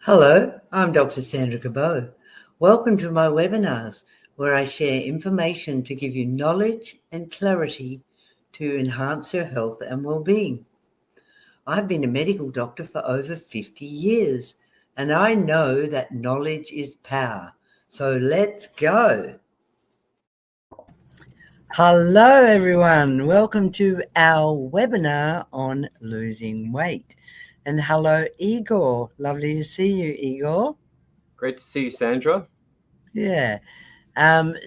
Hello, I'm Dr. Sandra Cabot. Welcome to my webinars, where I share information to give you knowledge and clarity to enhance your health and well-being. I've been a medical doctor for over 50 years, and I know that knowledge is power. So let's go. Hello, everyone. Welcome to our webinar on losing weight. And hello, Igor. Lovely to see you, Igor. Great to see you, Sandra. Yeah.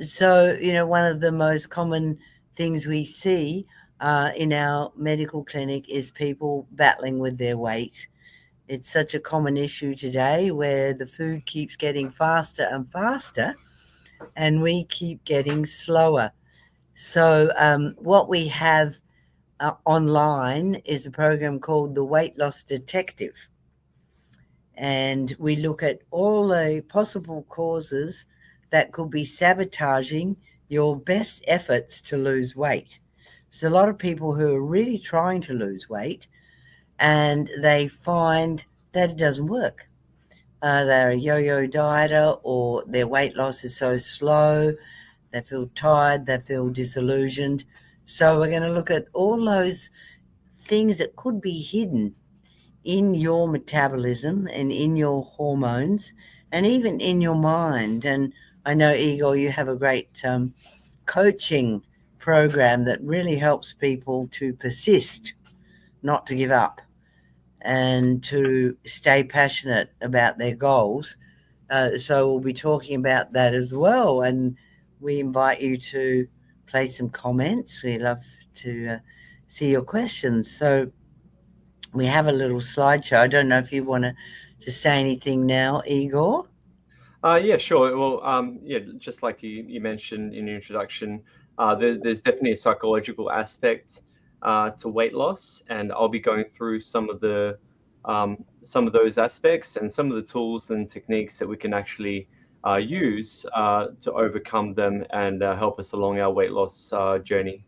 So, one of the most common things we see in our medical clinic is people battling with their weight. It's such a common issue today where the food keeps getting faster and faster and we keep getting slower. So what we have online is a program called the Weight Loss Detective. And we look at all the possible causes that could be sabotaging your best efforts to lose weight. There's a lot of people who are really trying to lose weight and they find that it doesn't work. They're a yo-yo dieter, or their weight loss is so slow, they feel tired, they feel disillusioned. So we're going to look at all those things that could be hidden in your metabolism and in your hormones and even in your mind. And I know, Igor, you have a great coaching program that really helps people to persist, not to give up, and to stay passionate about their goals. So we'll be talking about that as well. And we invite you to place some comments. We love to see your questions. So we have a little slideshow. I don't know if you want to say anything now, Igor. Yeah, sure. Well, just like you mentioned in your introduction, there's definitely a psychological aspect to weight loss, and I'll be going through some of those aspects and some of the tools and techniques that we can actually use to overcome them and help us along our weight loss journey.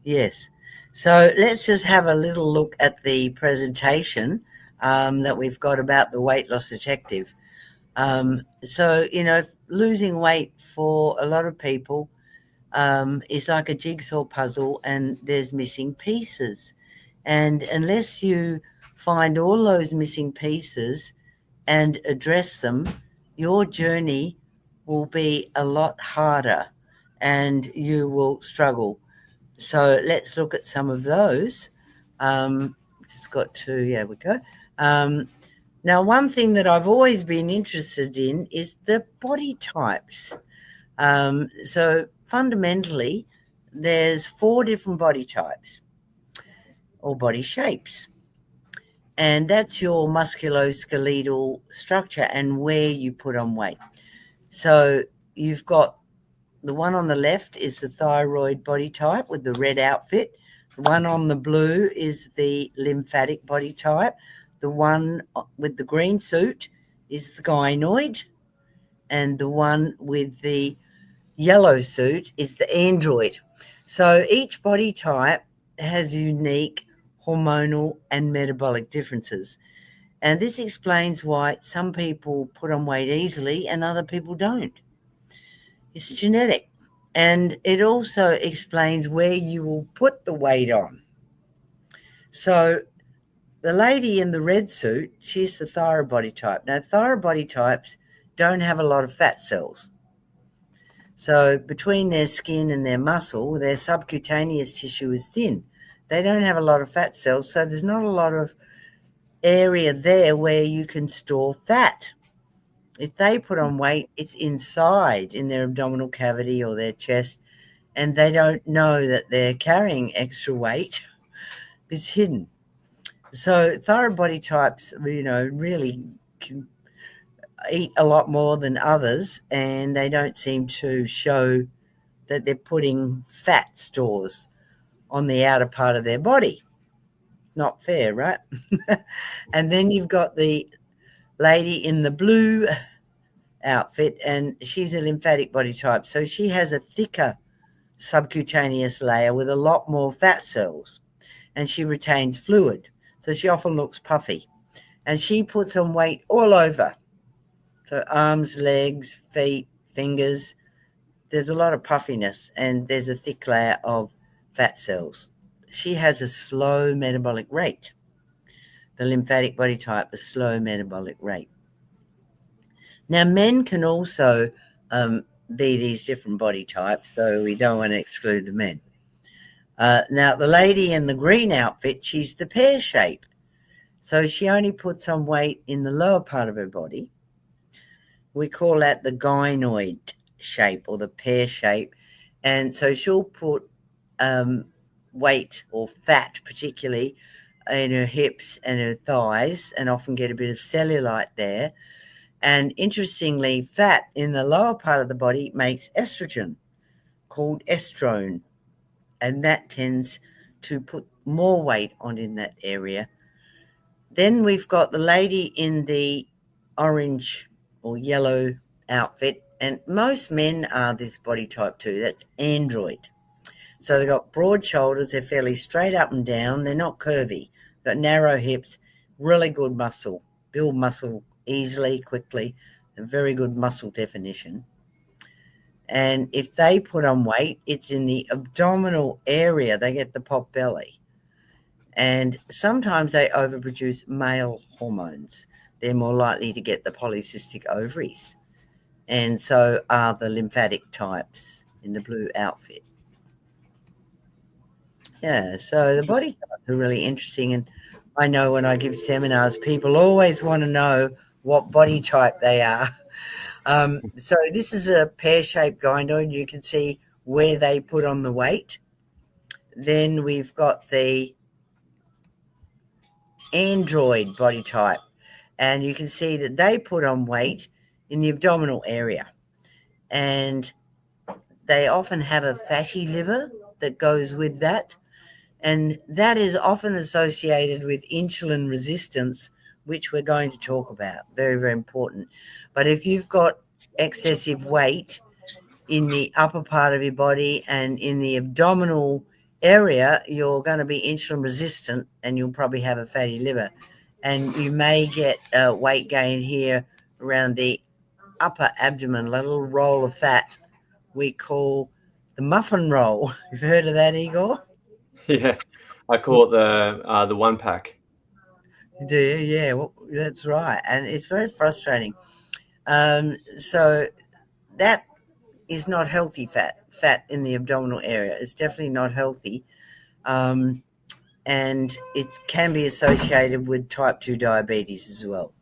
Yes. So let's just have a little look at the presentation that we've got about the Weight Loss Detective. So, losing weight for a lot of people is like a jigsaw puzzle and there's missing pieces. And unless you find all those missing pieces and address them, your journey will be a lot harder and you will struggle. So let's look at some of those. Here we go. Now, one thing that I've always been interested in is the body types. So fundamentally, there's 4 different body types or body shapes. And that's your musculoskeletal structure and where you put on weight. So you've got the one on the left is the thyroid body type with the red outfit. The one on the blue is the lymphatic body type. The one with the green suit is the gynoid. And the one with the yellow suit is the android. So each body type has unique hormonal and metabolic differences. And this explains why some people put on weight easily and other people don't. It's genetic. And it also explains where you will put the weight on. So the lady in the red suit, she's the thyroid body type. Now, thyroid body types don't have a lot of fat cells. So between their skin and their muscle, their subcutaneous tissue is thin. They don't have a lot of fat cells, so there's not a lot of area there where you can store fat. If they put on weight, it's inside in their abdominal cavity or their chest, and they don't know that they're carrying extra weight. It's hidden. So thyroid body types, really eat a lot more than others, and they don't seem to show that they're putting fat stores on the outer part of their body. Not fair, right? And then you've got the lady in the blue outfit, and she's a lymphatic body type. So she has a thicker subcutaneous layer with a lot more fat cells, and she retains fluid. So she often looks puffy. And she puts on weight all over. So arms, legs, feet, fingers. There's a lot of puffiness, and there's a thick layer of fat cells. She has a slow metabolic rate. The lymphatic body type, a slow metabolic rate. Now, men can also be these different body types, so we don't want to exclude the men. Now, the lady in the green outfit, she's the pear shape. So she only puts on weight in the lower part of her body. We call that the gynoid shape or the pear shape. And so she'll put weight or fat, particularly in her hips and her thighs, and often get a bit of cellulite there. And interestingly, fat in the lower part of the body makes estrogen called estrone, and that tends to put more weight on in that area. Then we've got the lady in the orange or yellow outfit, and most men are this body type too. That's android. So they've got broad shoulders, they're fairly straight up and down, they're not curvy, got narrow hips, really good muscle, build muscle easily, quickly, a very good muscle definition. And if they put on weight, it's in the abdominal area, they get the pot belly. And sometimes they overproduce male hormones. They're more likely to get the polycystic ovaries. And so are the lymphatic types in the blue outfit. Yeah, so the body types are really interesting. And I know when I give seminars, people always want to know what body type they are. So this is a pear-shaped gynoid. You can see where they put on the weight. Then we've got the android body type, and you can see that they put on weight in the abdominal area, and they often have a fatty liver that goes with that, and that is often associated with insulin resistance, which we're going to talk about. Very, very important. But if you've got excessive weight in the upper part of your body and in the abdominal area, you're going to be insulin resistant, and you'll probably have a fatty liver. And you may get weight gain here around the upper abdomen, a little roll of fat we call the muffin roll. You've heard of that, Igor? Yeah, I call it the one pack. Do you? Yeah, well, that's right. And it's very frustrating. So that is not healthy fat in the abdominal area. It's definitely not healthy. And it can be associated with type 2 diabetes as well.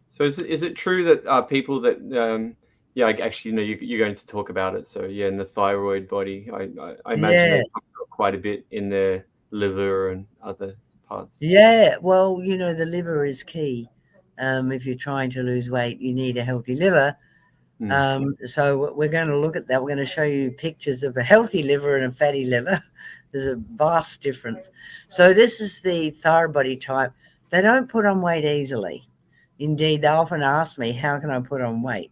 So is it true that people that yeah, actually, you're going to talk about it. So yeah, in the thyroid body, I imagine Yeah, they've got quite a bit in their liver and other parts. yeah. Well, the liver is key. If you're trying to lose weight, you need a healthy liver. So we're going to look at that. We're going to show you pictures of a healthy liver and a fatty liver. There's a vast difference. So this is the thyroid body type. They don't put on weight easily. Indeed, they often ask me, how can I put on weight?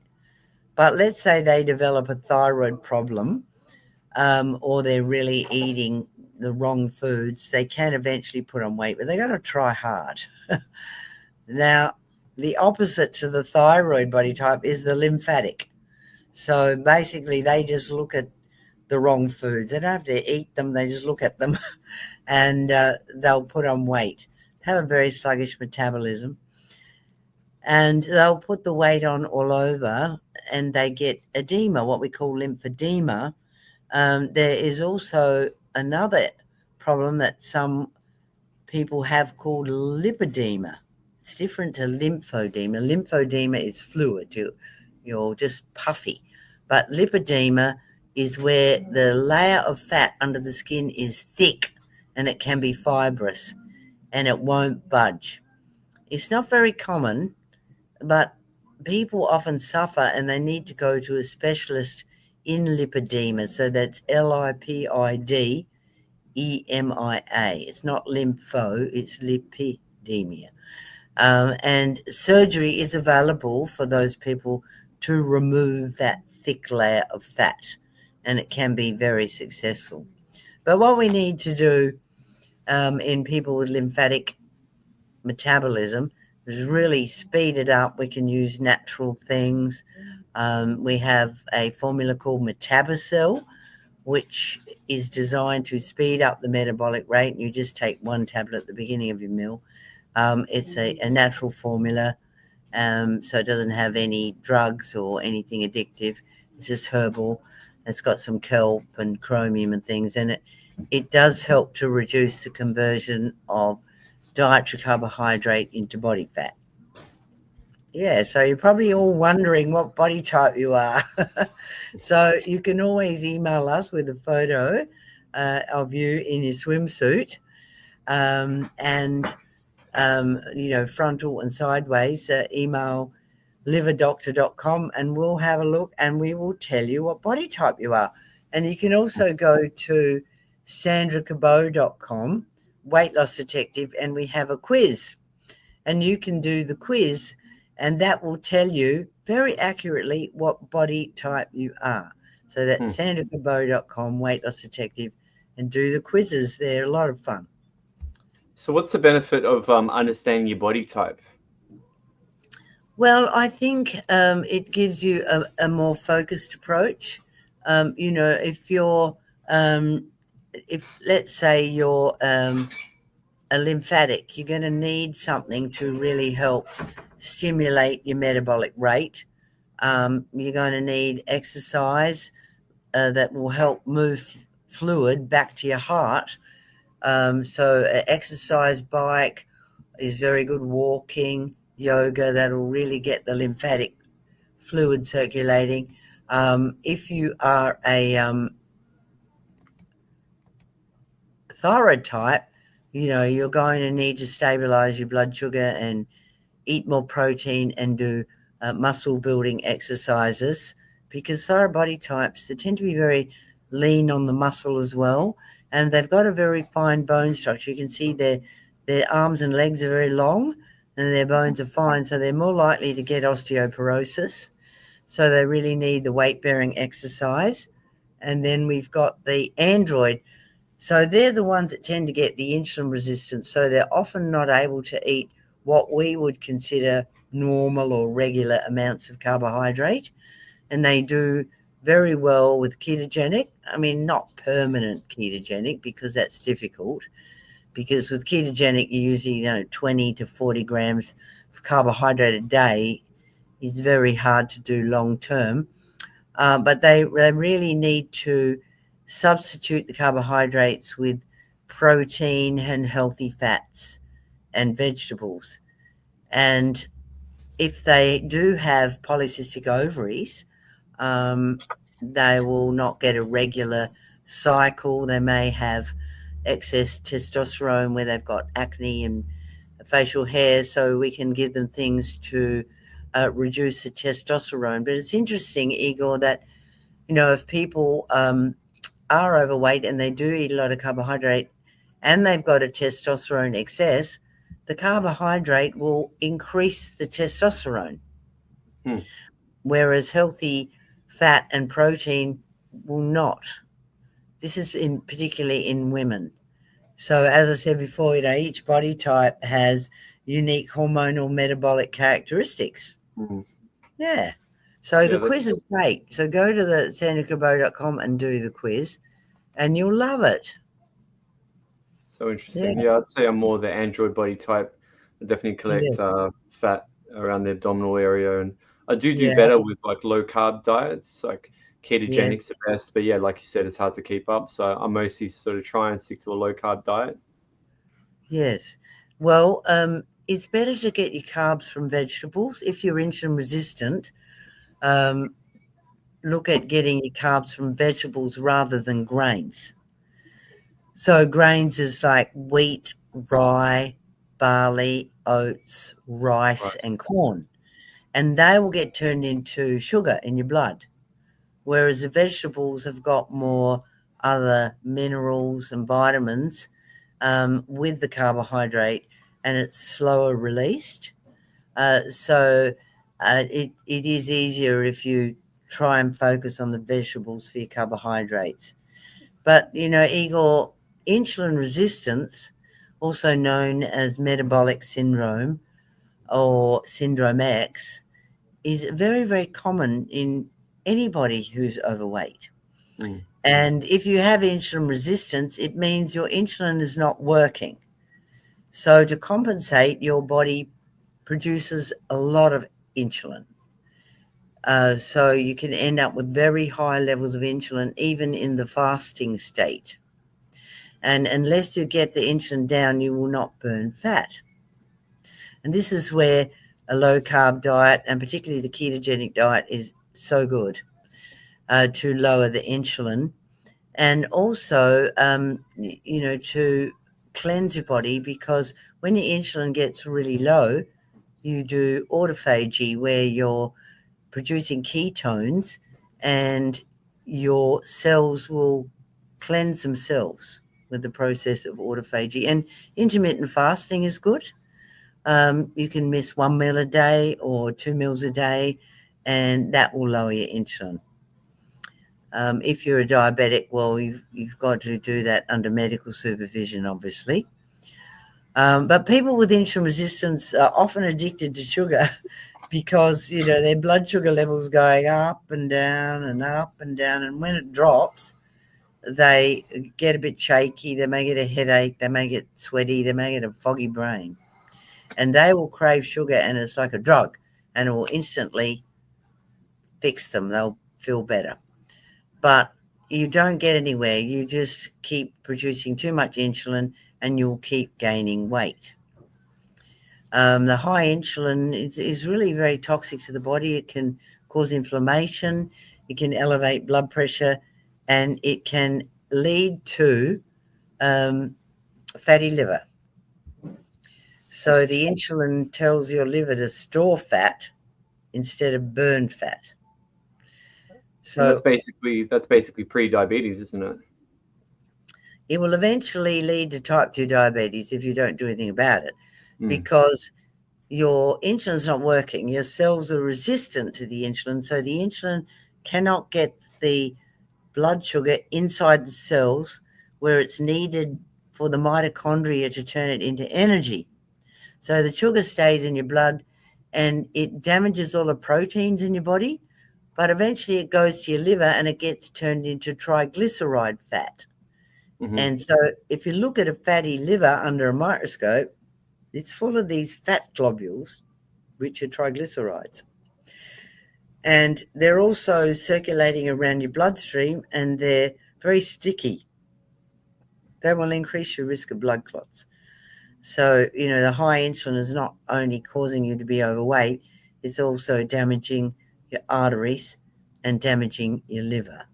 But let's say they develop a thyroid problem, or they're really eating the wrong foods, they can eventually put on weight, but they got to try hard. Now, the opposite to the thyroid body type is the lymphatic. So basically, they just look at the wrong foods. They don't have to eat them, they just look at them and they'll put on weight. They have a very sluggish metabolism. And they'll put the weight on all over, and they get edema, what we call lymphedema. There is also another problem that some people have called lipedema. It's different to lymphedema. Lymphedema is fluid. You're just puffy. But lipedema is where the layer of fat under the skin is thick, and it can be fibrous, and it won't budge. It's not very common, But people often suffer and they need to go to a specialist in lipedema. So that's LIPIDEMIA. It's not lympho, it's lipidemia. And surgery is available for those people to remove that thick layer of fat, and it can be very successful. But what we need to do in people with lymphatic metabolism is really speed it up. We can use natural things. We have a formula called Metabocel, which is designed to speed up the metabolic rate. And you just take one tablet at the beginning of your meal. It's a natural formula, so it doesn't have any drugs or anything addictive. It's just herbal. It's got some kelp and chromium and things, and it does help to reduce the conversion of dietary carbohydrate into body fat. Yeah, so you're probably all wondering what body type you are. So you can always email us with a photo of you in your swimsuit, and frontal and sideways. Email liverdoctor.com and we'll have a look and we will tell you what body type you are. And you can also go to sandracabot.com, weight loss detective, and we have a quiz. And you can do the quiz and that will tell you very accurately what body type you are. So that's sandracabot.com, weight loss detective, and do the quizzes. They're a lot of fun. So what's the benefit of understanding your body type? Well, I think it gives you a more focused approach. If you're, if let's say you're a lymphatic, you're going to need something to really help stimulate your metabolic rate. You're going to need exercise that will help move fluid back to your heart. So an exercise bike is very good. Walking, yoga, that'll really get the lymphatic fluid circulating. If you are a thyroid type, you're going to need to stabilize your blood sugar and eat more protein and do muscle building exercises, because thyroid body types, they tend to be very lean on the muscle as well, and they've got a very fine bone structure. You can see their arms and legs are very long and their bones are fine, so they're more likely to get osteoporosis. So they really need the weight-bearing exercise. And then we've got the android. So they're the ones that tend to get the insulin resistance. So they're often not able to eat what we would consider normal or regular amounts of carbohydrate. And they do very well with ketogenic. I mean, not permanent ketogenic, because that's difficult. Because with ketogenic, you usually 20 to 40 grams of carbohydrate a day is very hard to do long term. But they really need to substitute the carbohydrates with protein and healthy fats and vegetables. And if they do have polycystic ovaries, they will not get a regular cycle. They may have excess testosterone where they've got acne and facial hair, so we can give them things to reduce the testosterone. But it's interesting, Igor, that if people are overweight and they do eat a lot of carbohydrate and they've got a testosterone excess, the carbohydrate will increase the testosterone, whereas healthy fat and protein will not. This is particularly in women. So as I said before, each body type has unique hormonal metabolic characteristics. Yeah. So the quiz is great. So go to the sandracabot.com and do the quiz and you'll love it. So interesting. Yeah, I'd say I'm more the android body type. I definitely collect fat around the abdominal area, and I do better with like low carb diets. Like ketogenic's the best, but yeah, like you said, it's hard to keep up. So I mostly sort of try and stick to a low carb diet. Yes. Well, it's better to get your carbs from vegetables. If you're insulin resistant, look at getting your carbs from vegetables rather than grains. So grains is like wheat, rye, barley, oats, rice, and corn. and they will get turned into sugar in your blood. Whereas the vegetables have got more other minerals and vitamins with the carbohydrate, and it's slower released. So it is easier if you try and focus on the vegetables for your carbohydrates. But, Igor, insulin resistance, also known as metabolic syndrome or syndrome X, is very, very common in anybody who's overweight. Mm. And if you have insulin resistance, it means your insulin is not working. So to compensate, your body produces a lot of insulin. So you can end up with very high levels of insulin, even in the fasting state. And unless you get the insulin down, you will not burn fat. And this is where a low-carb diet, and particularly the ketogenic diet, is so good to lower the insulin. And also, to cleanse your body, because when your insulin gets really low, you do autophagy, where you're producing ketones and your cells will cleanse themselves with the process of autophagy. And intermittent fasting is good. You can miss 1 meal a day or 2 meals a day, and that will lower your insulin. If you're a diabetic, well, you've got to do that under medical supervision, obviously. But people with insulin resistance are often addicted to sugar because, their blood sugar levels going up and down and up and down. And when it drops, they get a bit shaky. They may get a headache. They may get sweaty. They may get a foggy brain. And they will crave sugar, and it's like a drug, and it will instantly fix them. They'll feel better. But you don't get anywhere. You just keep producing too much insulin, and you'll keep gaining weight. The high insulin is really very toxic to the body. It can cause inflammation, it can elevate blood pressure, and it can lead to fatty liver. So the insulin tells your liver to store fat instead of burn fat. So and that's basically pre-diabetes, isn't it? It will eventually lead to type 2 diabetes if you don't do anything about it, because your insulin's not working. Your cells are resistant to the insulin, so the insulin cannot get the blood sugar inside the cells where it's needed for the mitochondria to turn it into energy. So the sugar stays in your blood and it damages all the proteins in your body, but eventually it goes to your liver and it gets turned into triglyceride fat. Mm-hmm. And so if you look at a fatty liver under a microscope, it's full of these fat globules, which are triglycerides. And they're also circulating around your bloodstream, and they're very sticky. They will increase your risk of blood clots. So, the high insulin is not only causing you to be overweight, it's also damaging your arteries and damaging your liver.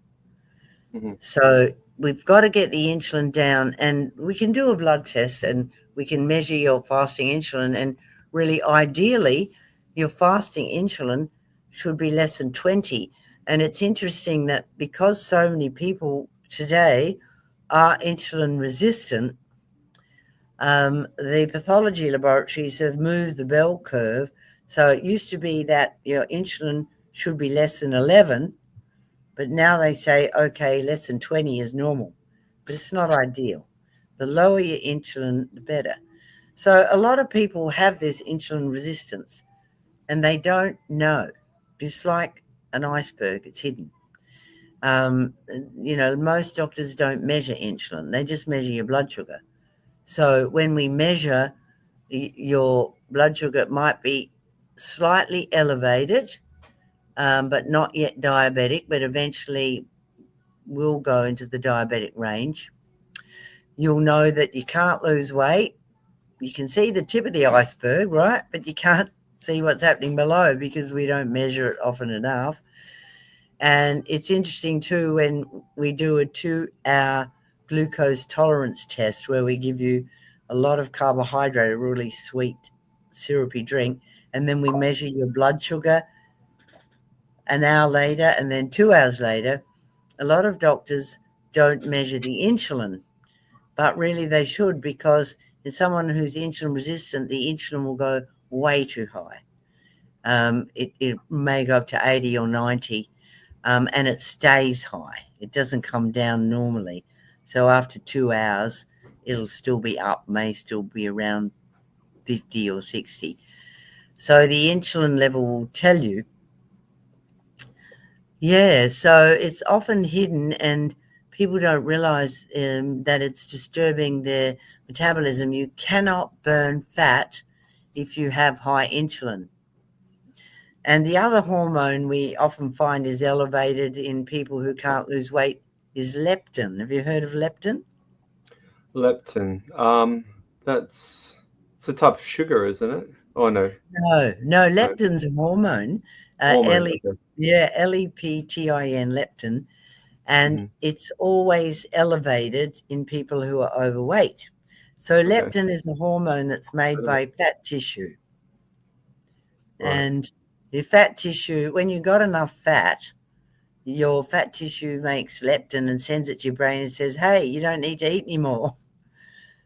Mm-hmm. So we've got to get the insulin down, and we can do a blood test and we can measure your fasting insulin, and really ideally your fasting insulin should be less than 20. And it's interesting that because so many people today are insulin resistant, the pathology laboratories have moved the bell curve. So it used to be that your insulin should be less than 11, but now they say, okay, less than 20 is normal. But it's not ideal. The lower your insulin, the better. So a lot of people have this insulin resistance and they don't know. It's like an iceberg, it's hidden. Most doctors don't measure insulin. They just measure your blood sugar. So when we measure your blood sugar, it might be slightly elevated, but not yet diabetic, but eventually will go into the diabetic range. You'll know that you can't lose weight. You can see the tip of the iceberg, right? But you can't see what's happening below because we don't measure it often enough. And it's interesting too when we do a 2-hour glucose tolerance test where we give you a lot of carbohydrate, a really sweet, syrupy drink, and then we measure your blood sugar an hour later and then 2 hours later, a lot of doctors don't measure the insulin, but really they should, because in someone who's insulin resistant, the insulin will go way too high. It may go up to 80 or 90, and it stays high. It doesn't come down normally. So after 2 hours, it'll still be up, may still be around 50 or 60. So the insulin level will tell you. Yeah, so it's often hidden, and people don't realize that it's disturbing their metabolism. You cannot burn fat if you have high insulin. And the other hormone we often find is elevated in people who can't lose weight is leptin. Have you heard of leptin? Leptin. That's it's a type of sugar, isn't it? Oh no, No, no. leptin's a hormone. Hormone. Okay. Leptin, leptin, and Hmm. it's always elevated in people who are overweight. So Okay. leptin is a hormone that's made Heard of it. by fat tissue. Right. And your fat tissue, when you've got enough fat, your fat tissue makes leptin and sends it to your brain and says, hey, you don't need to eat anymore.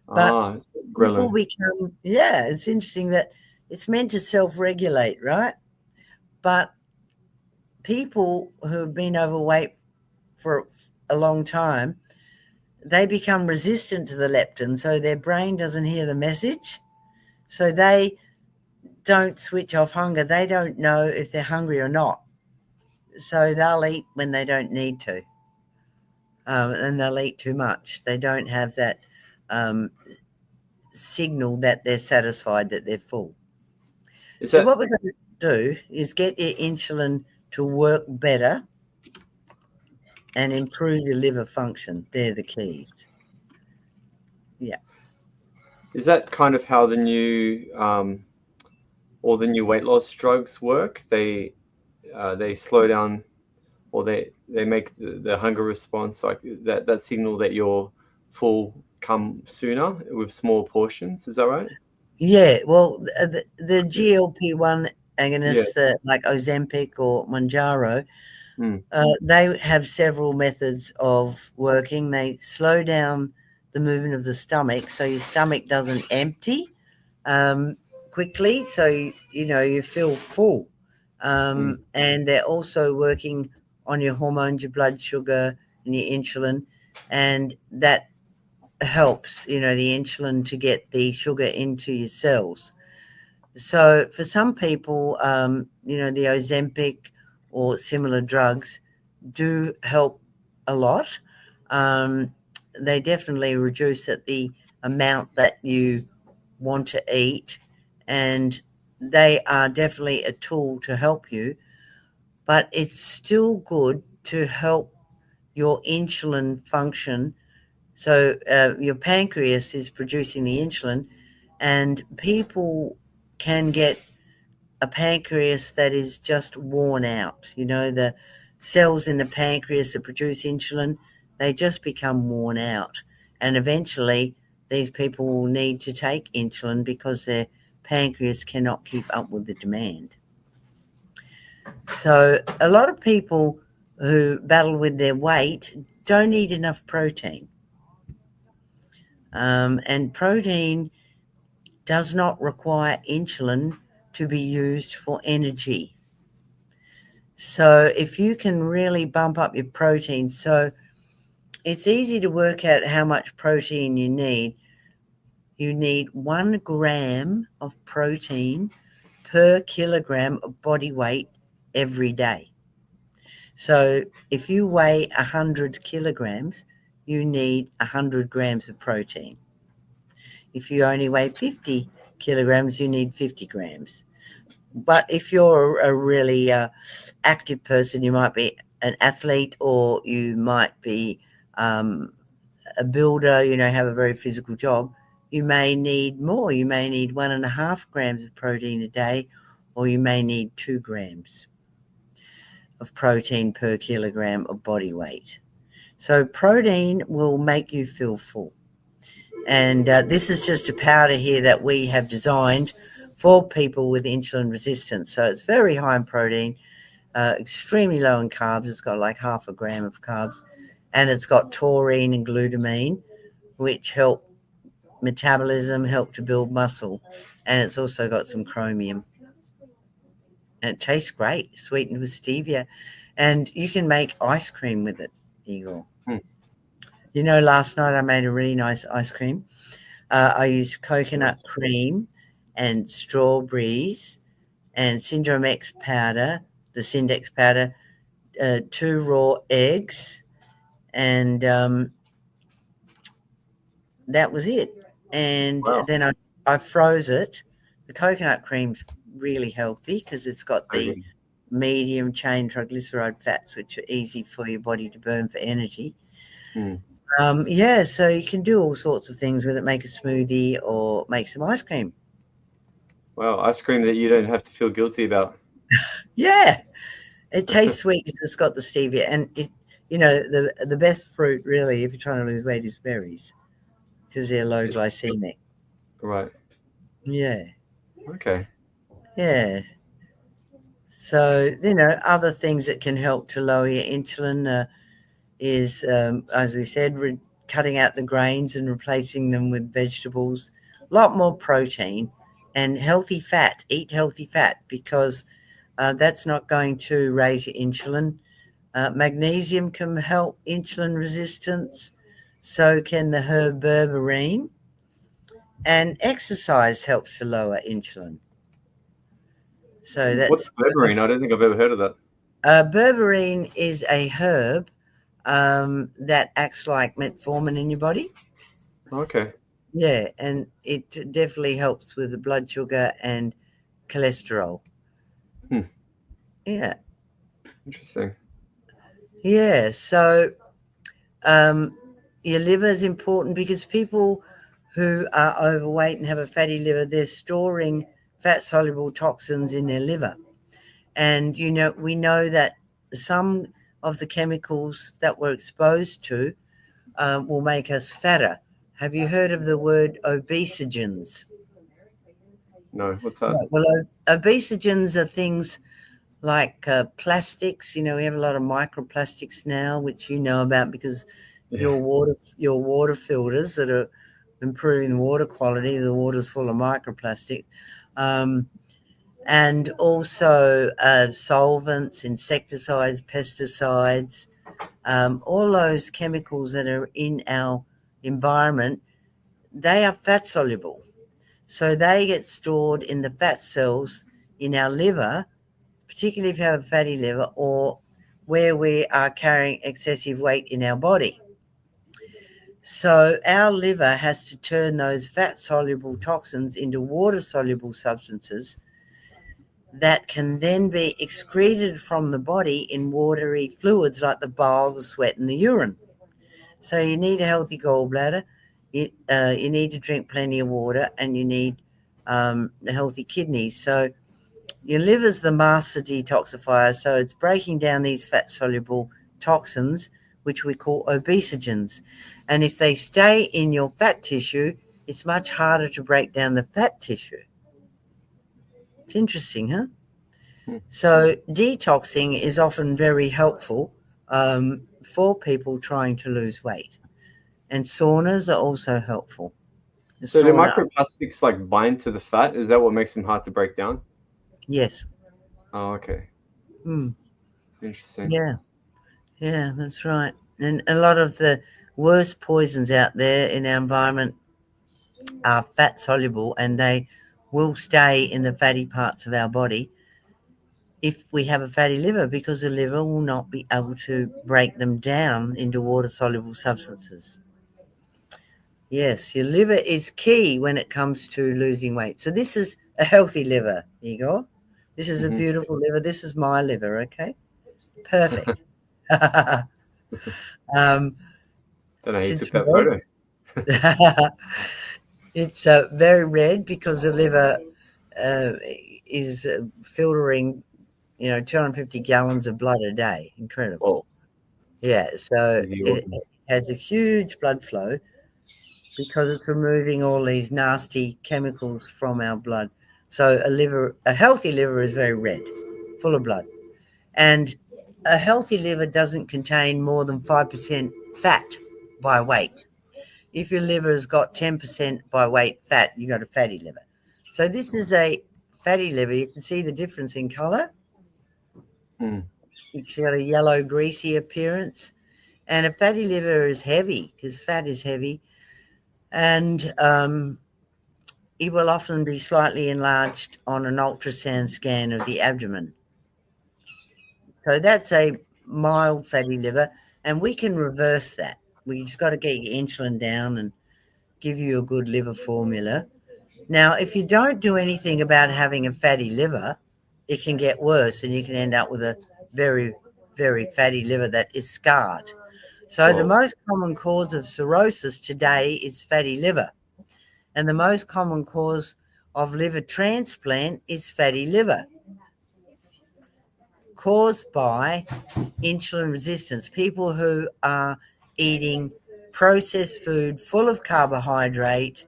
But Ah, it's people ghrelin. become, yeah, it's interesting that it's meant to self-regulate, right? But people who have been overweight for a long time, they become resistant to the leptin, so their brain doesn't hear the message. So they don't switch off hunger. They don't know if they're hungry or not. So they'll eat when they don't need to, and they'll eat too much. They don't have that um, signal that they're satisfied, that they're full. Is So that what we're going to do is get your insulin to work better and improve your liver function. They're the keys. Yeah. is that kind of how the new all the new weight loss drugs work? They slow down, or they make the hunger response, like that signal that you're full, come sooner with small portions. Is that right? Yeah, well, the Yeah. GLP-1 Yeah. agonists, like Ozempic or Mounjaro, Mm. they have several methods of working. They slow down the movement of the stomach, so your stomach doesn't empty um, quickly, so you feel full. Mm. And they're also working on your hormones, your blood sugar, and your insulin, and that helps, the insulin to get the sugar into your cells. So for some people, the Ozempic or similar drugs do help a lot. Um, they definitely reduce the amount that you want to eat, and they are definitely a tool to help you. But it's still good to help your insulin function. So your pancreas is producing the insulin, and people can get a pancreas that is just worn out. The cells in the pancreas that produce insulin, they just become worn out. And eventually, these people will need to take insulin because their pancreas cannot keep up with the demand. So, a lot of people who battle with their weight don't eat enough protein. And protein does not require insulin to be used for energy. So if you can really bump up your protein, so it's easy to work out how much protein you need. You need 1 gram of protein per kilogram of body weight every day. So if you weigh 100 kilograms, you need 100 grams of protein. If you only weigh 50 kilograms, you need 50 grams. But if you're a really active person, you might be an athlete, or you might be um, a builder, have a very physical job, you may need more. You may need 1.5 grams of protein a day, or you may need 2 grams of protein per kilogram of body weight. So protein will make you feel full. And this is just a powder here that we have designed for people with insulin resistance. So it's very high in protein, extremely low in carbs. It's got like half a gram of carbs, and it's got taurine and glutamine, which help metabolism, help to build muscle, and it's also got some chromium. And it tastes great, sweetened with stevia, and you can make ice cream with it, Igor. Hmm. You know, last night I made a really nice ice cream. I used coconut Sounds good. cream and strawberries and Syndrome X powder, the Syndex powder, 2 raw eggs, and that was it. And Wow, then I froze it. The coconut cream's really healthy because it's got so the good. medium chain triglyceride fats, which are easy for your body to burn for energy. Hmm. Yeah, so you can do all sorts of things with it. Make a smoothie or make some ice cream. Wow, ice cream that you don't have to feel guilty about. Yeah, it tastes sweet because it's got the stevia, and the best fruit really if you're trying to lose weight is berries because they're low It- glycemic. Right. Yeah, Okay. yeah. So other things that can help to lower your insulin is, as we said, cutting out the grains and replacing them with vegetables. A lot more protein and healthy fat. Eat healthy fat because that's not going to raise your insulin. Magnesium can help insulin resistance. So can the herb berberine. And exercise helps to lower insulin. So What's that's berberine? I don't think I've ever heard of that. berberine is a herb that acts like metformin in your body. Okay. Yeah, and it definitely helps with the blood sugar and cholesterol. Hmm. Yeah, Interesting. yeah. So um, your liver is important because people who are overweight and have a fatty liver, they're storing fat soluble toxins in their liver. And we know that some of the chemicals that we're exposed to will make us fatter. Have you heard of the word obesogens? No, what's that? Right. Well, obesogens are things like plastics. We have a lot of microplastics now, which you know about because Yeah. your water filters that are improving the water quality. The water's full of microplastic. Um, and also solvents, insecticides, pesticides, all those chemicals that are in our environment, they are fat soluble. So they get stored in the fat cells in our liver, particularly if you have a fatty liver or where we are carrying excessive weight in our body. So our liver has to turn those fat soluble toxins into water soluble substances that can then be excreted from the body in watery fluids like the bile, the sweat, and the urine. So you need a healthy gallbladder. You need to drink plenty of water, and you need healthy kidneys. So your liver's the master detoxifier. So it's breaking down these fat soluble toxins, which we call obesogens. And if they stay in your fat tissue, it's much harder to break down the fat tissue. It's interesting, huh? Hmm. So detoxing is often very helpful for people trying to lose weight. And saunas are also helpful. The So do sauna, microplastics like bind to the fat? Is that what makes them hard to break down? yes. Oh, okay. Mm, Interesting. yeah, yeah, that's right. And a lot of the worst poisons out there in our environment are fat soluble and they will stay in the fatty parts of our body if we have a fatty liver because the liver will not be able to break them down into water soluble substances. Yes, your liver is key when it comes to losing weight. So this is a healthy liver, Igor. This is a Hmm. beautiful liver. This is my liver, okay? Perfect. um, Don't know how you it's took that photo. red. It's very red because the liver uh, is filtering, 250 gallons of blood a day. Incredible. Well, Yeah, so easy it organ. has a huge blood flow because it's removing all these nasty chemicals from our blood. So a healthy liver is very red, full of blood. And a healthy liver doesn't contain more than 5% fat by weight. If your liver has got 10% by weight fat, you got a fatty liver. So this is a fatty liver. You can see the difference in color. It's got a yellow, greasy appearance. And a fatty liver is heavy because fat is heavy. And it will often be slightly enlarged on an ultrasound scan of the abdomen. So that's a mild fatty liver, and we can reverse that. We just got to get your insulin down and give you a good liver formula. Now, if you don't do anything about having a fatty liver, it can get worse, and you can end up with a very, very fatty liver that is scarred. So the most common cause of cirrhosis today is fatty liver. And the most common cause of liver transplant is fatty liver, caused by insulin resistance. People who are eating processed food full of carbohydrate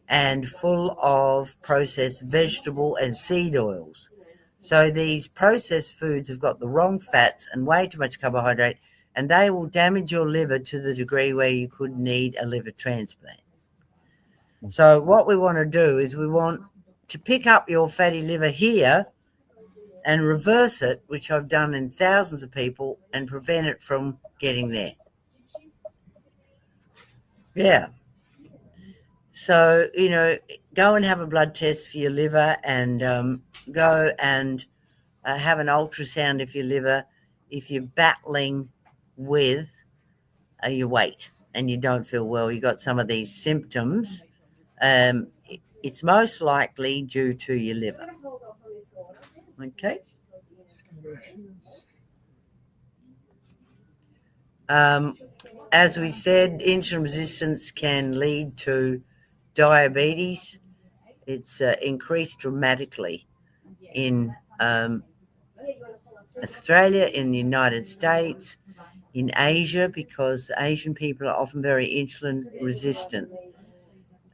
and full of processed vegetable and seed oils. So these processed foods have got the wrong fats and way too much carbohydrate, and they will damage your liver to the degree where you could need a liver transplant. So what we want to do is we want to pick up your fatty liver here and reverse it, which I've done in thousands of people, and prevent it from getting there. Yeah. So, go and have a blood test for your liver, and go and have an ultrasound of your liver if you're battling with your weight and you don't feel well. You got some of these symptoms. It's most likely due to your liver. Okay. As we said, insulin resistance can lead to diabetes. It's increased dramatically in Australia, in the United States, in Asia, because Asian people are often very insulin resistant.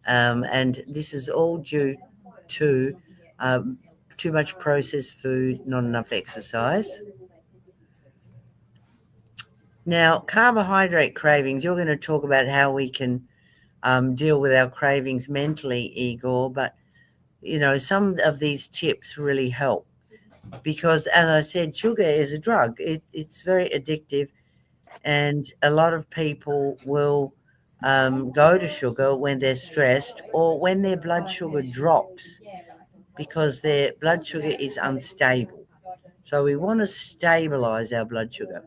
And this is all due to too much processed food, not enough exercise. Now, carbohydrate cravings, you're going to talk about how we can deal with our cravings mentally, Igor, but, some of these tips really help because, as I said, sugar is a drug. It's very addictive, and a lot of people will go to sugar when they're stressed or when their blood sugar drops because their blood sugar is unstable. So we want to stabilize our blood sugar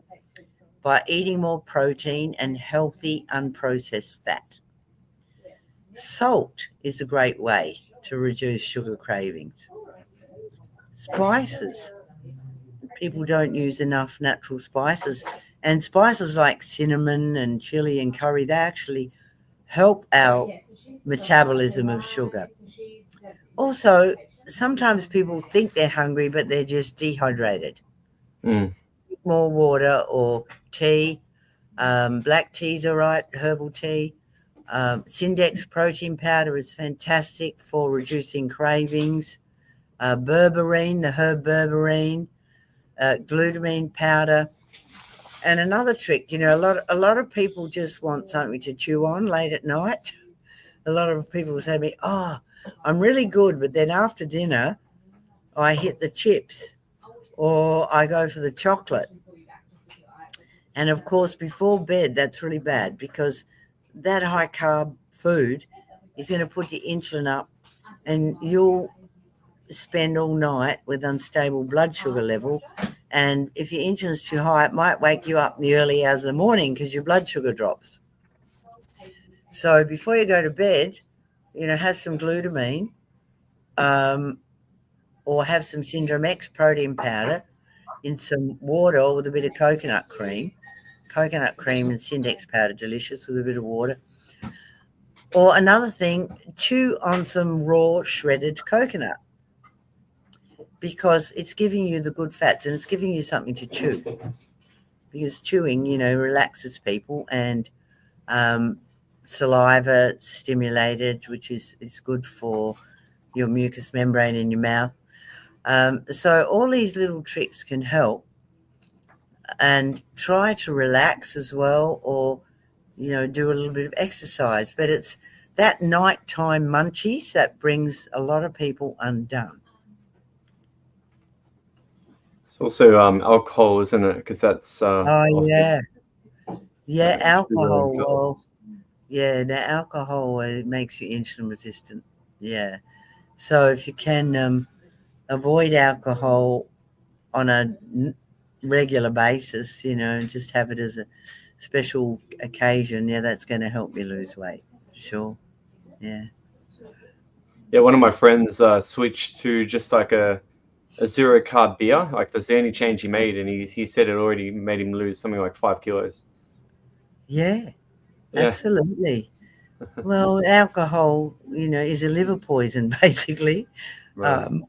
by eating more protein and healthy unprocessed fat. Salt is a great way to reduce sugar cravings. Spices. People don't use enough natural spices. And spices like cinnamon and chili and curry, they actually help our metabolism of sugar. Also, sometimes people think they're hungry, but they're just dehydrated. More water or tea. Black tea's all right, herbal tea. Syndex protein powder is fantastic for reducing cravings. Berberine, the herb berberine, glutamine powder. And another trick, a lot of people just want something to chew on late at night. A lot of people say to me, "Oh, I'm really good, but then after dinner, I hit the chips or I go for the chocolate." And of course, before bed, that's really bad because that high carb food is going to put your insulin up, and you'll spend all night with unstable blood sugar level. And if your insulin's too high, it might wake you up in the early hours of the morning because your blood sugar drops. So before you go to bed, have some glutamine, or have some Syndrome X protein powder in some water with a bit of coconut cream. Coconut cream and Syndex powder, delicious with a bit of water. Or another thing, chew on some raw shredded coconut because it's giving you the good fats and it's giving you something to chew. Because chewing, relaxes people, and saliva stimulated, which is good for your mucous membrane in your mouth. So all these little tricks can help, and try to relax as well, or do a little bit of exercise. But it's that nighttime munchies that brings a lot of people undone. It's also alcohol, isn't it? Because that's Oh often yeah, sugar alcohol. and Well, carbs. yeah, the alcohol makes you insulin resistant. Yeah, so if you can avoid alcohol on a regular basis, just have it as a special occasion, yeah, that's going to help you lose weight, for sure. Yeah. Yeah, one of my friends switched to just like a zero carb beer. Like that's the only change he made, and he said it already made him lose something like 5 kilos. Yeah, Yeah, absolutely. Well, alcohol, is a liver poison, basically. right. Um,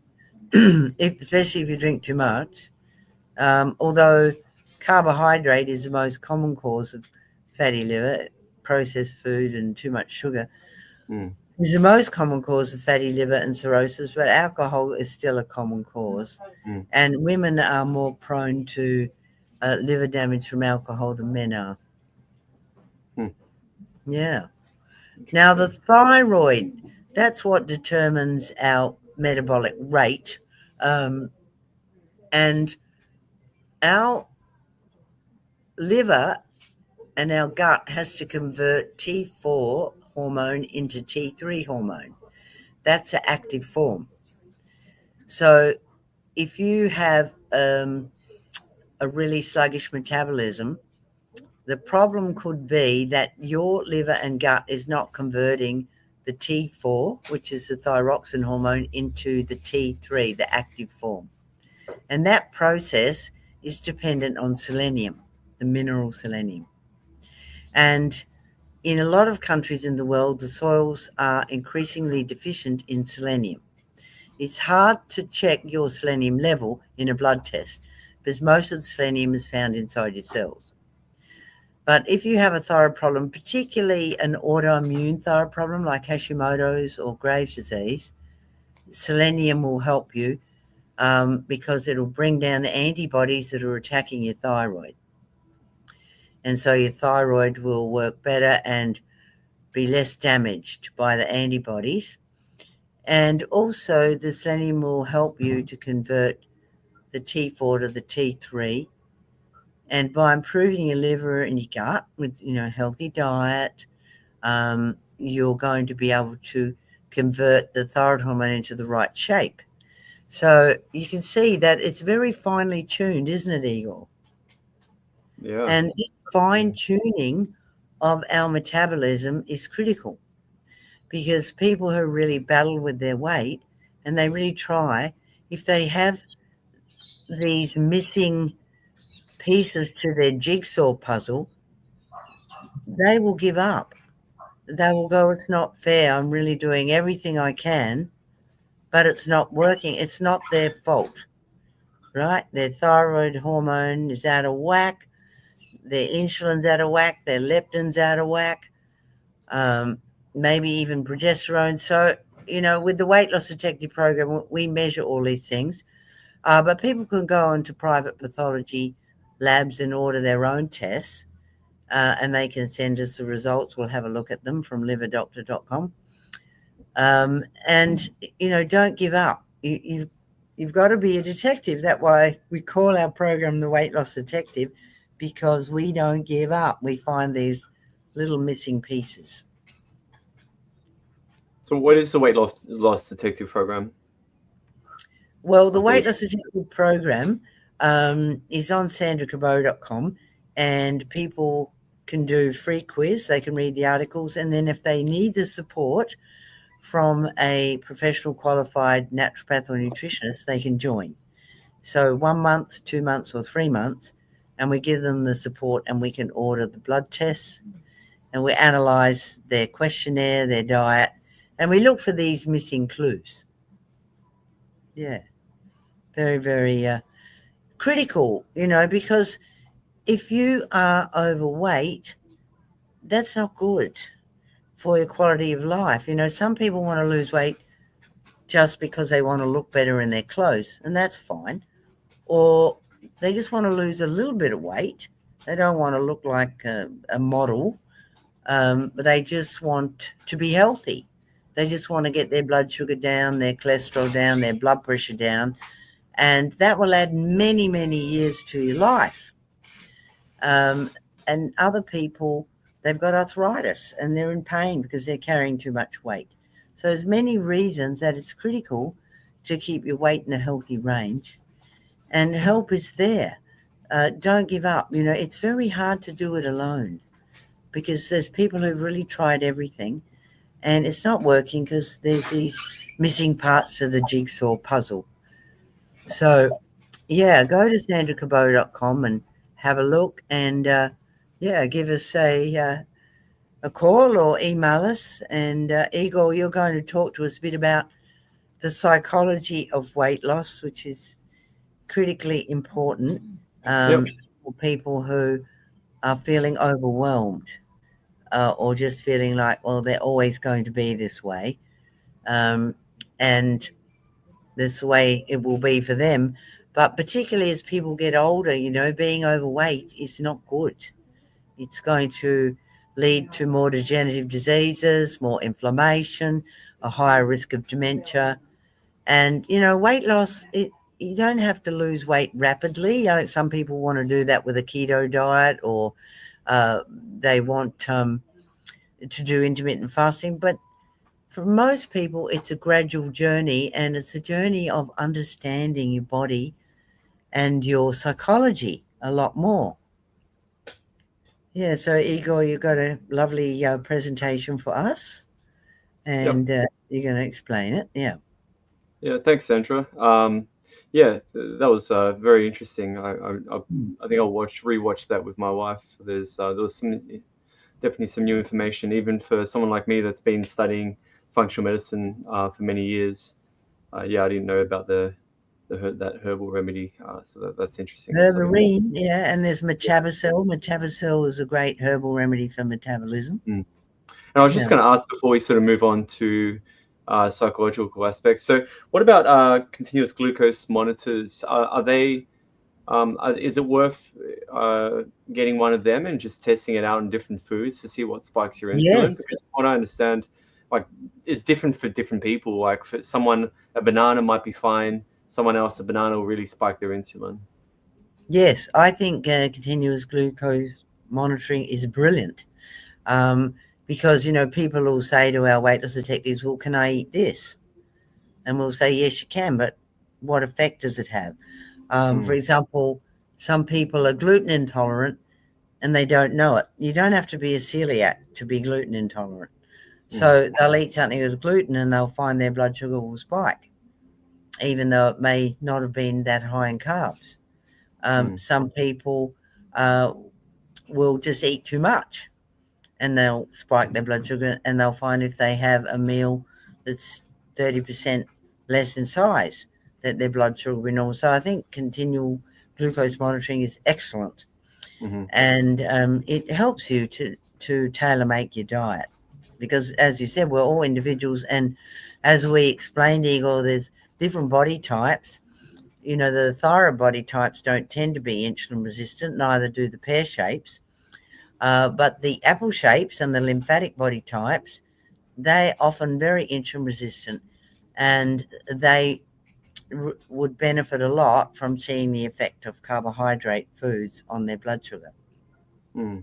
especially if you drink too much. Although carbohydrate is the most common cause of fatty liver, processed food and too much sugar Mm, is the most common cause of fatty liver and cirrhosis, but alcohol is still a common cause. mm, And women are more prone to liver damage from alcohol than men are. mm. Yeah. Now, the Interesting. thyroid, that's what determines our metabolic rate. Um, and our liver and our gut has to convert T4 hormone into T3 hormone. That's an active form. So if you have a really sluggish metabolism, the problem could be that your liver and gut is not converting the T4, which is the thyroxine hormone, into the T3, the active form. And that process is dependent on selenium, the mineral selenium. And in a lot of countries in the world, the soils are increasingly deficient in selenium. It's hard to check your selenium level in a blood test because most of the selenium is found inside your cells. But if you have a thyroid problem, particularly an autoimmune thyroid problem like Hashimoto's or Graves' disease, selenium will help you because it'll bring down the antibodies that are attacking your thyroid. And so your thyroid will work better and be less damaged by the antibodies. And also, the selenium will help you to convert the T4 to the T3. And by improving your liver and your gut with, healthy diet, you're going to be able to convert the thyroid hormone into the right shape. So you can see that it's very finely tuned, isn't it, Igor? Yeah. And this fine tuning of our metabolism is critical because people who really battle with their weight and they really try, if they have these missing pieces to their jigsaw puzzle, they will give up. They will go, it's not fair. I'm really doing everything I can, but it's not working. It's not their fault, right? Their thyroid hormone is out of whack. Their insulin's out of whack. Their leptin's out of whack. Um, Maybe even progesterone. So, with the weight loss detective program, we measure all these things. But people can go into private pathology labs and order their own tests, and they can send us the results. We'll have a look at them from liverdoctor.com. And don't give up. You've got to be a detective. That's why we call our program the Weight Loss Detective, because we don't give up. We find these little missing pieces. So what is the weight loss detective program? Well, the Like Weight the Loss Detective program is on sandracabot.com, and people can do free quiz. They can read the articles, and then if they need the support from a professional qualified naturopath or nutritionist, they can join. So 1 month, 2 months, or 3 months, and we give them the support, and we can order the blood tests, and we analyze their questionnaire, their diet, and we look for these missing clues. Yeah, very, very critical, because if you are overweight, that's not good for your quality of life. Some people want to lose weight just because they want to look better in their clothes, and that's fine. Or they just want to lose a little bit of weight. They don't want to look like a model, but they just want to be healthy. They just want to get their blood sugar down, their cholesterol down, their blood pressure down, and that will add many, many years to your life. Um, and other people, they've got arthritis and they're in pain because they're carrying too much weight. So there's many reasons that it's critical to keep your weight in a healthy range, and help is there. Don't give up. It's very hard to do it alone because there's people who've really tried everything and it's not working because there's these missing parts to the jigsaw puzzle. So, yeah, go to sandracabot.com and have a look, and yeah, give us a call or email us. And Igor, you're going to talk to us a bit about the psychology of weight loss, which is critically important Yep. for people who are feeling overwhelmed, or just feeling like, well, they're always going to be this way. Um, and that's the way it will be for them. But particularly as people get older, being overweight is not good. It's going to lead to more degenerative diseases, more inflammation, a higher risk of dementia. And, weight loss, you don't have to lose weight rapidly. Some people want to do that with a keto diet, or they want to do intermittent fasting. But for most people, it's a gradual journey, and it's a journey of understanding your body and your psychology a lot more. Yeah, so Igor, you got a lovely presentation for us, Yep. and you're going to explain it. Yeah. Yeah. Thanks, Sandra. Yeah, that was very interesting. I think I'll rewatch that with my wife. There was definitely some new information, even for someone like me that's been studying functional medicine for many years. Yeah, I didn't know about that herbal remedy. So that's interesting. There's something more. Berberine, yeah, and there's metabicil. Metabicil is a great herbal remedy for metabolism. Mm. And I was just Yeah. going to ask before we sort of move on to psychological aspects. So, what about continuous glucose monitors? Are they? Is it worth getting one of them and just testing it out in different foods to see what spikes your insulin? Yes. Because what I understand, like, it's different for different people. Like, for someone, a banana might be fine. Someone else, a banana will really spike their insulin. Yes, I think continuous glucose monitoring is brilliant, um, because people will say to our weight loss detectives, "Well, can I eat this?" And we'll say, "Yes, you can," but what effect does it have? For Mm, example, some people are gluten intolerant and they don't know it. You don't have to be a celiac to be gluten intolerant. mm, So they'll eat something with gluten and they'll find their blood sugar will spike, even though it may not have been that high in carbs. mm, Some people uh, will just eat too much and they'll spike their blood sugar, and they'll find if they have a meal that's 30% less in size, that their blood sugar will be normal. So I think continual glucose monitoring is excellent, mhm, and it helps you to tailor make your diet, because as you said, we're all individuals, and as we explained, Igor, there's different body types. The thyroid body types don't tend to be insulin resistant, neither do the pear shapes. But the apple shapes and the lymphatic body types, they're often very insulin resistant, and they would benefit a lot from seeing the effect of carbohydrate foods on their blood sugar. mm.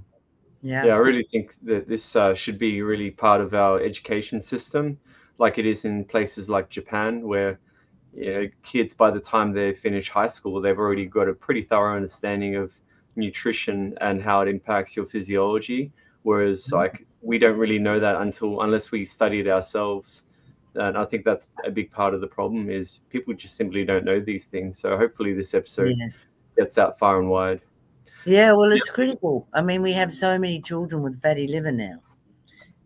Yeah. Yeah, I really think that this should be really part of our education system, like it is in places like Japan, where kids by the time they finish high school, they've already got a pretty thorough understanding of nutrition and how it impacts your physiology. Whereas, like, we don't really know that unless we study it ourselves. And I think that's a big part of the problem is people just simply don't know these things. So hopefully, this episode Yeah. gets out far and wide. Yeah, well, it's critical. I mean, we have so many children with fatty liver now,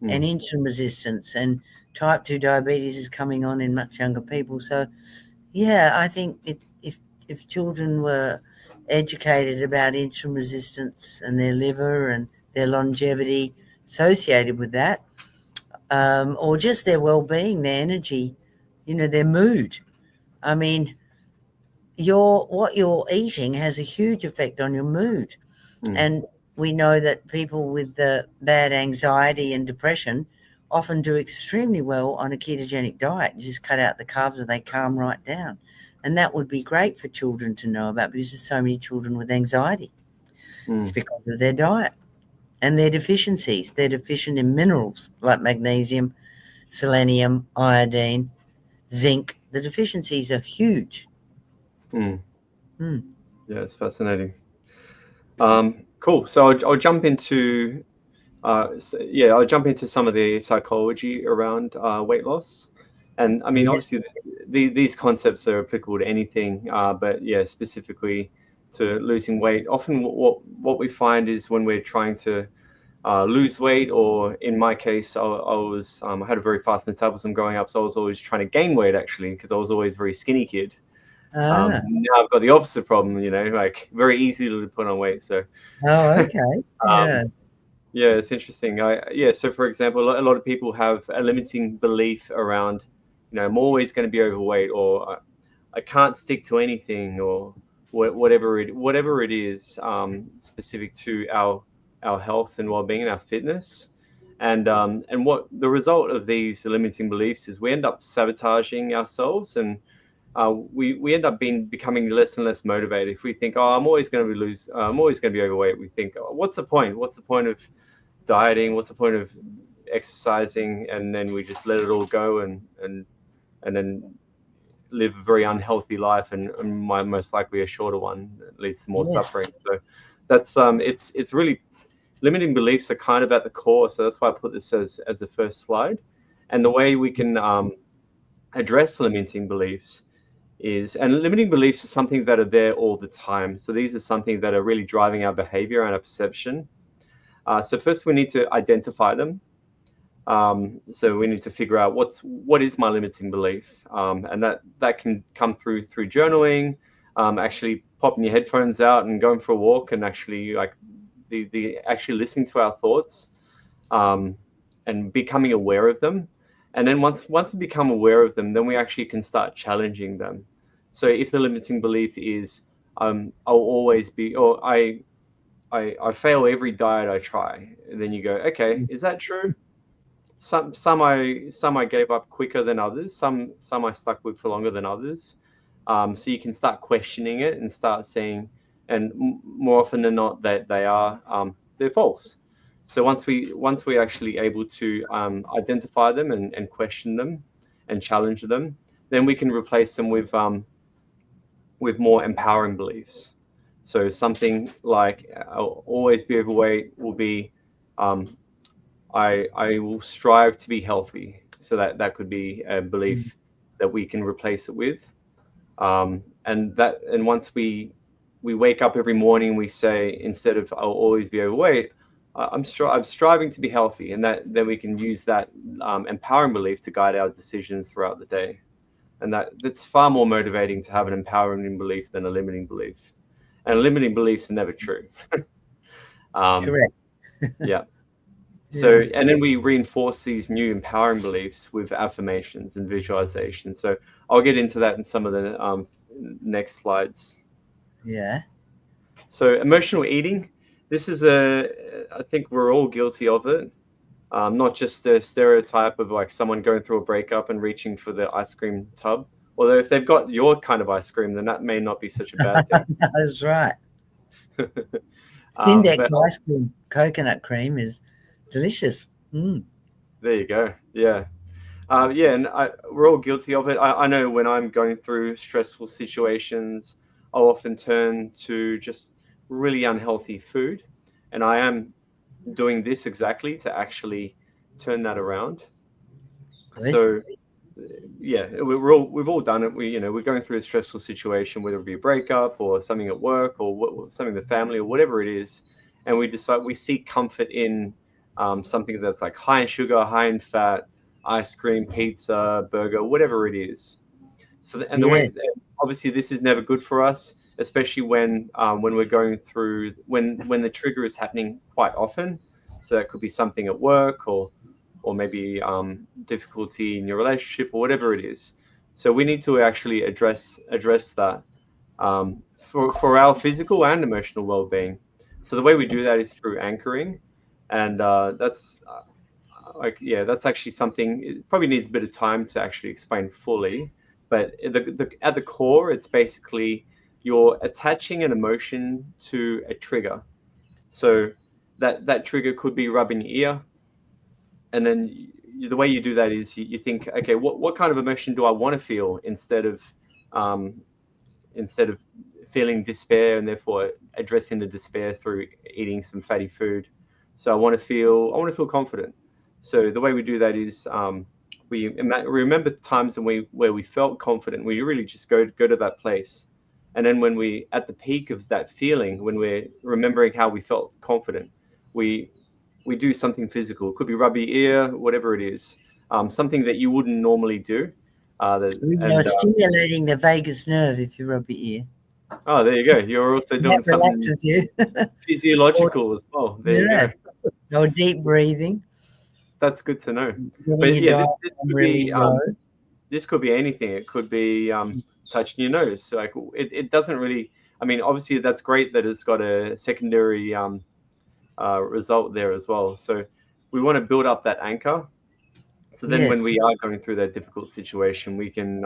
and Mm, insulin resistance, and type 2 diabetes is coming on in much younger people. So, yeah, I think if children were educated about insulin resistance and their liver and their longevity associated with that, or just their well-being, their energy, their mood. I mean, what you're eating has a huge effect on your mood. And we know that people with the bad anxiety and depression often do extremely well on a ketogenic diet. You just cut out the carbs and they calm right down. And that would be great for children to know about, because there's so many children with anxiety. It's because of their diet and their deficiencies. They're deficient in minerals like magnesium, selenium, iodine, zinc. The deficiencies are huge. Yeah, it's fascinating. Cool. So I'll jump into I'll jump into some of the psychology around weight loss. And I mean, Yeah. obviously, these concepts are applicable to anything, but yeah, specifically to losing weight. Often, what we find is when we're trying to lose weight, or in my case, I had a very fast metabolism growing up, so I was always trying to gain weight actually, because I was always a very skinny kid. Ah. Now I've got the opposite problem, like very easy to put on weight. So Oh, okay. Yeah. yeah, it's interesting. So for example, a lot of people have a limiting belief around, I'm always going to be overweight, or I can't stick to anything, or whatever it is, specific to our health and well-being and our fitness. And what the result of these limiting beliefs is, we end up sabotaging ourselves, and we end up becoming less and less motivated. If we think, oh, I'm always going to be overweight, we think, oh, what's the point? What's the point of dieting? What's the point of exercising? And then we just let it all go, and then live a very unhealthy life, and most likely a shorter one, that leads to more suffering. So that's it's really, limiting beliefs are kind of at the core. So that's why I put this as the first slide. And the way we can address limiting beliefs and limiting beliefs are something that are there all the time. So these are something that are really driving our behavior and our perception. So first we need to identify them. So we need to figure out what is my limiting belief, and that can come through journaling, actually popping your headphones out and going for a walk, and actually actually listening to our thoughts, and becoming aware of them. And then once we become aware of them, then we actually can start challenging them. So if the limiting belief is, I'll always be, or I fail every diet I try, and then you go, okay, is that true? Some I gave up quicker than others. Some I stuck with for longer than others. So you can start questioning it and start seeing, and more often than not, that they're false. So once we actually able to identify them and question them and challenge them, then we can replace them with more empowering beliefs. So something like, I'll always be overweight will be, I will strive to be healthy. So that could be a belief that we can replace it with. And once we wake up every morning, we say, instead of I'll always be overweight, I'm striving to be healthy, and then we can use that empowering belief to guide our decisions throughout the day. And that's far more motivating to have an empowering belief than a limiting belief. And limiting beliefs are never true. Correct. Yeah. So, and then we reinforce these new empowering beliefs with affirmations and visualization. So I'll get into that in some of the next slides. Yeah. So emotional eating, this is I think we're all guilty of it. Not just the stereotype of like someone going through a breakup and reaching for the ice cream tub. Although if they've got your kind of ice cream, then that may not be such a bad thing. That's right. But Sindex ice cream, coconut cream is delicious. there you go. Yeah. And we're all guilty of it. I know when I'm going through stressful situations, I'll often turn to just really unhealthy food. And I am doing this exactly to actually turn that around. Great. So yeah, we've all done it. We're going through a stressful situation, whether it be a breakup or something at work or something with family or whatever it is, and we seek comfort in something that's like high in sugar, high in fat, ice cream, pizza, burger, whatever it is. So the way, obviously, this is never good for us, especially when we're going through when the trigger is happening quite often. So that could be something at work, or maybe difficulty in your relationship, or whatever it is. So we need to actually address that for our physical and emotional well-being. So the way we do that is through anchoring, and that's actually something. It probably needs a bit of time to actually explain fully, but at the core, it's basically you're attaching an emotion to a trigger. So that trigger could be rubbing your ear, and then the way you do that is you think, okay, what kind of emotion do I want to feel um, instead of feeling despair, and therefore addressing the despair through eating some fatty food. So I want to feel confident. So the way we do that is we remember times where we felt confident. We really just go to that place, and then when we at the peak of that feeling, when we're remembering how we felt confident, we we do something physical. It could be rub your ear, whatever it is, something that you wouldn't normally do. You're stimulating the vagus nerve if you rub your ear. Oh, there you go. You're also That doing something relaxes you. Or, physiological as well. There you yeah, go. or deep breathing, That's good to know. getting But your yeah, diaphragm really low. this could be anything. It could be touching your nose. So, like it doesn't really. I mean, obviously that's great that it's got a secondary result there as well. So we want to build up that anchor. So then Yes, when we are going through that difficult situation, we can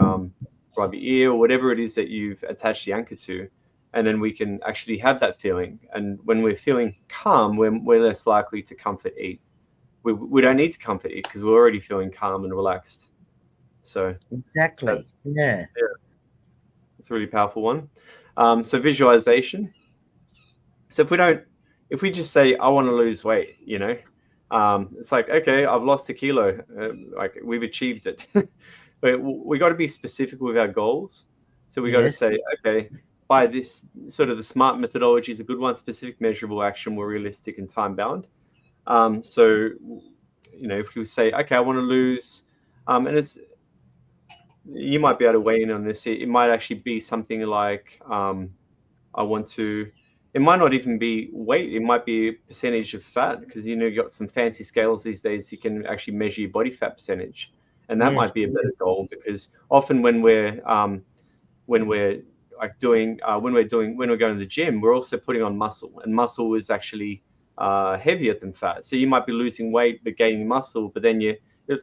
rub your ear or whatever it is that you've attached the anchor to, and then we can actually have that feeling. And when we're feeling calm, we're less likely to comfort eat. We don't need to comfort eat because we're already feeling calm and relaxed. So exactly. that's Yeah. yeah, that's a really powerful one. So visualization. So if we just say I want to lose weight, it's like, okay, I've lost a kilo, like we've achieved it. But we got to be specific with our goals. So we got to Yes. say, okay, by this sort of the SMART methodology is a good one: specific, measurable, actionable, realistic, and time bound. So if you say, okay, I want to lose, and it's you might be able to weigh in on this. It might actually be something like I want to. It might not even be weight. It might be a percentage of fat because you got some fancy scales these days. You can actually measure your body fat percentage, and that might Yes. be a better goal because often when we're like doing when we're going to the gym, we're also putting on muscle, and muscle is actually heavier than fat. So you might be losing weight but gaining muscle, but then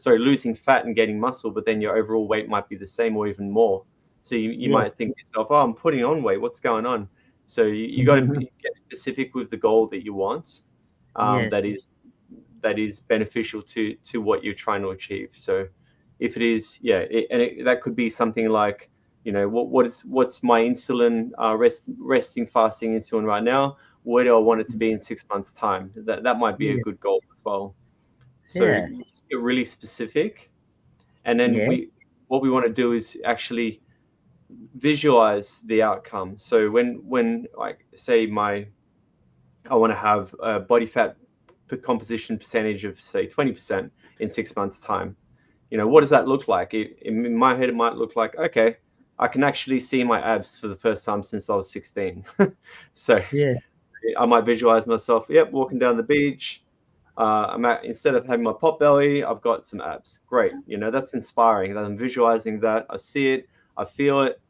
losing fat and gaining muscle, but then your overall weight might be the same or even more. So you Yes. might think to yourself, oh, I'm putting on weight. What's going on? So you got to get specific with the goal that you want. Yes. That is beneficial to what you're trying to achieve. So if it is, that could be something like, what's my insulin resting fasting insulin right now? Where do I want it to be in 6 months' time? That might be a Yeah. good goal as well. So Yeah. you just get really specific, and then Yeah. what we want to do is actually visualize the outcome. So when like say I want to have a body fat composition percentage of say 20% in 6 months' time. What does that look like? In my head, it might look like, okay, I can actually see my abs for the first time since I was 16. So Yeah. I might visualize myself, yep, walking down the beach. Instead of having my pot belly, I've got some abs. Great. That's inspiring. I'm visualizing that. I see it. I feel it.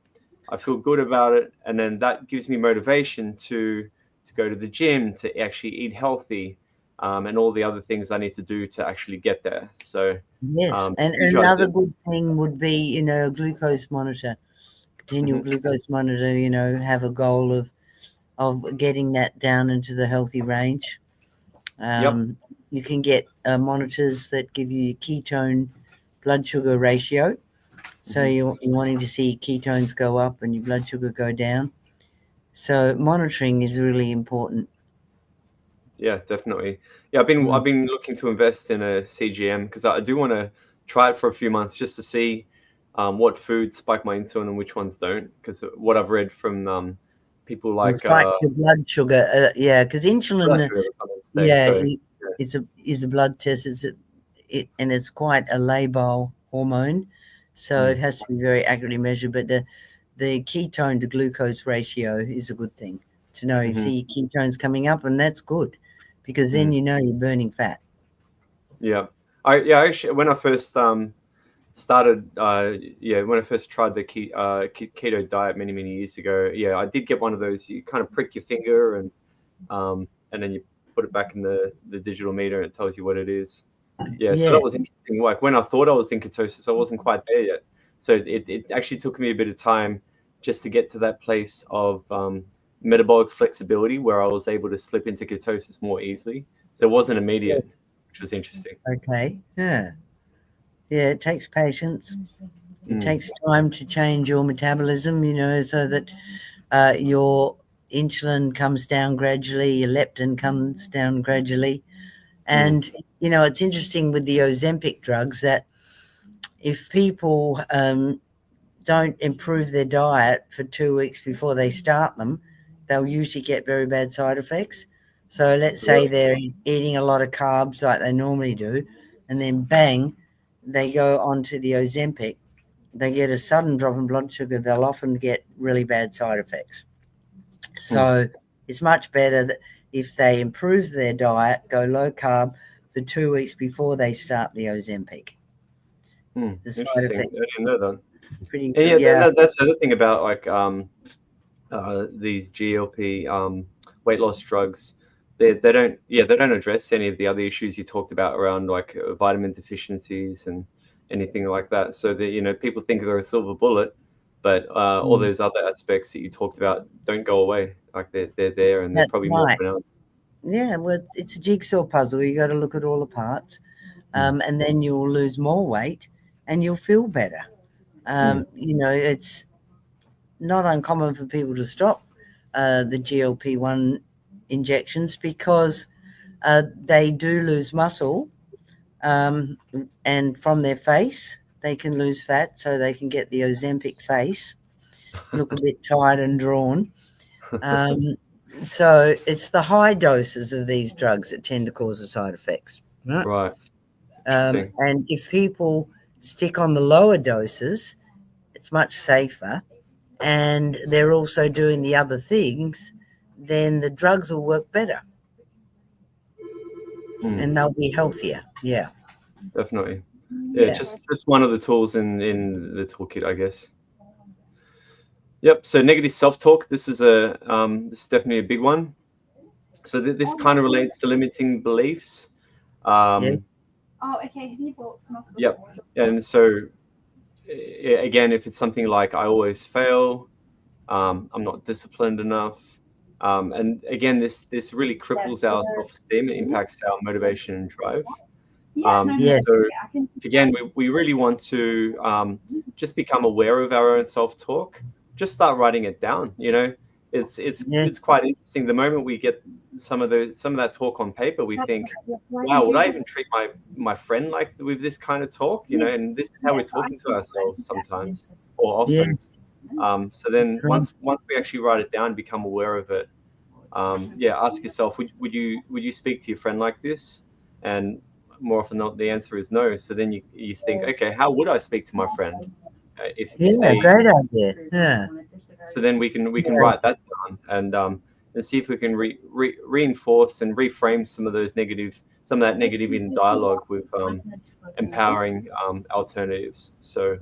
I feel good about it. And then that gives me motivation to go to the gym, to actually eat healthy, and all the other things I need to do to actually get there. So Yes. And another visualization. good thing would be, a glucose monitor. Continual Mhm. glucose monitor, have a goal of getting that down into the healthy range. Yep. You can get monitors that give you your ketone blood sugar ratio. So Mhm. you're wanting to see ketones go up and your blood sugar go down. So monitoring is really important. Yeah, definitely. Yeah, Mm. I've been looking to invest in a CGM because I do want to try it for a few months just to see what foods spike my insulin and which ones don't. Because what I've read from people It like spikes your blood sugar. Yeah, because blood insulin, sugar, that's what I'd say. yeah, So is a blood test. And it's quite a labile hormone, so mm, it has to be very accurately measured. But the ketone to glucose ratio is a good thing to know. You hmm see your ketones coming up, and that's good because then mm, you know you're burning fat. yeah, I actually when I first started, when I first tried the keto diet many years ago. Yeah, I did get one of those. You kind of prick your finger and then you put it back in the digital meter and it tells you what it is. Yeah, so Yeah. that was interesting. Like when I thought I was in ketosis, I wasn't quite there yet. So it actually took me a bit of time just to get to that place of metabolic flexibility where I was able to slip into ketosis more easily. So it wasn't immediate, which was interesting. Okay. Yeah. Yeah. It takes patience. It Mm, takes time to change your metabolism, so that your insulin comes down gradually, your leptin comes down gradually. mm, And, it's interesting with the Ozempic drugs that if people don't improve their diet for 2 weeks before they start them, they'll usually get very bad side effects. So let's say they're eating a lot of carbs like they normally do, and then bang, they go onto the Ozempic. They get a sudden drop in blood sugar. They'll often get really bad side effects. mm, So it's much better that if they improve their diet, go low carb for 2 weeks before they start the Ozempic. The side Interesting. I effects didn't know that. are pretty, And yeah, yeah, that's the other thing about like these GLP weight loss drugs. They don't address any of the other issues you talked about around like vitamin deficiencies and anything like that. So that people think they're a silver bullet, but all mm, those other aspects that you talked about don't go away. Like they're there and they're that's probably more right. pronounced. Yeah, well, it's a jigsaw puzzle. You got to look at all the parts, Mm, and then you'll lose more weight, and you'll feel better. mm, It's not uncommon for people to stop the GLP-1 injections because they do lose muscle, um, and from their face they can lose fat, so they can get the Ozempic face, look a bit tired and drawn. Um, so it's the high doses of these drugs that tend to cause the side effects, right? right. Interesting. And if people stick on the lower doses, it's much safer, and they're also doing the other things, then the drugs will work better Mm, and they'll be healthier. Yeah. definitely. Yeah, Yeah. just one of the tools in the toolkit, I guess. Yep. So negative self-talk. This is definitely a big one. So this kind of relates to limiting beliefs. Yeah. Um, Oh, okay. Have you bought from us yep. before? And so again, if it's something like I always fail, I'm not disciplined enough, and again, this really cripples our self-esteem. It impacts our motivation and drive. Yeah, no, Yes. So I can. again, we really want to just become aware of our own self-talk. Just start writing it down. It's Yeah. it's quite interesting. The moment we get some of that talk on paper, we think, wow, would I even treat my friend like with this kind of talk? And this is how we're talking to ourselves sometimes or Yeah. often. So then That's right. once we actually write it down, become aware of it. Ask yourself, would you speak to your friend like this? And more often than not, the answer is no. So then you think, okay, how would I speak to my friend if Yeah. they? Great idea. Yeah. So then we can Yeah. write that down and see if we can reinforce and reframe some of that negative in dialogue with empowering alternatives. So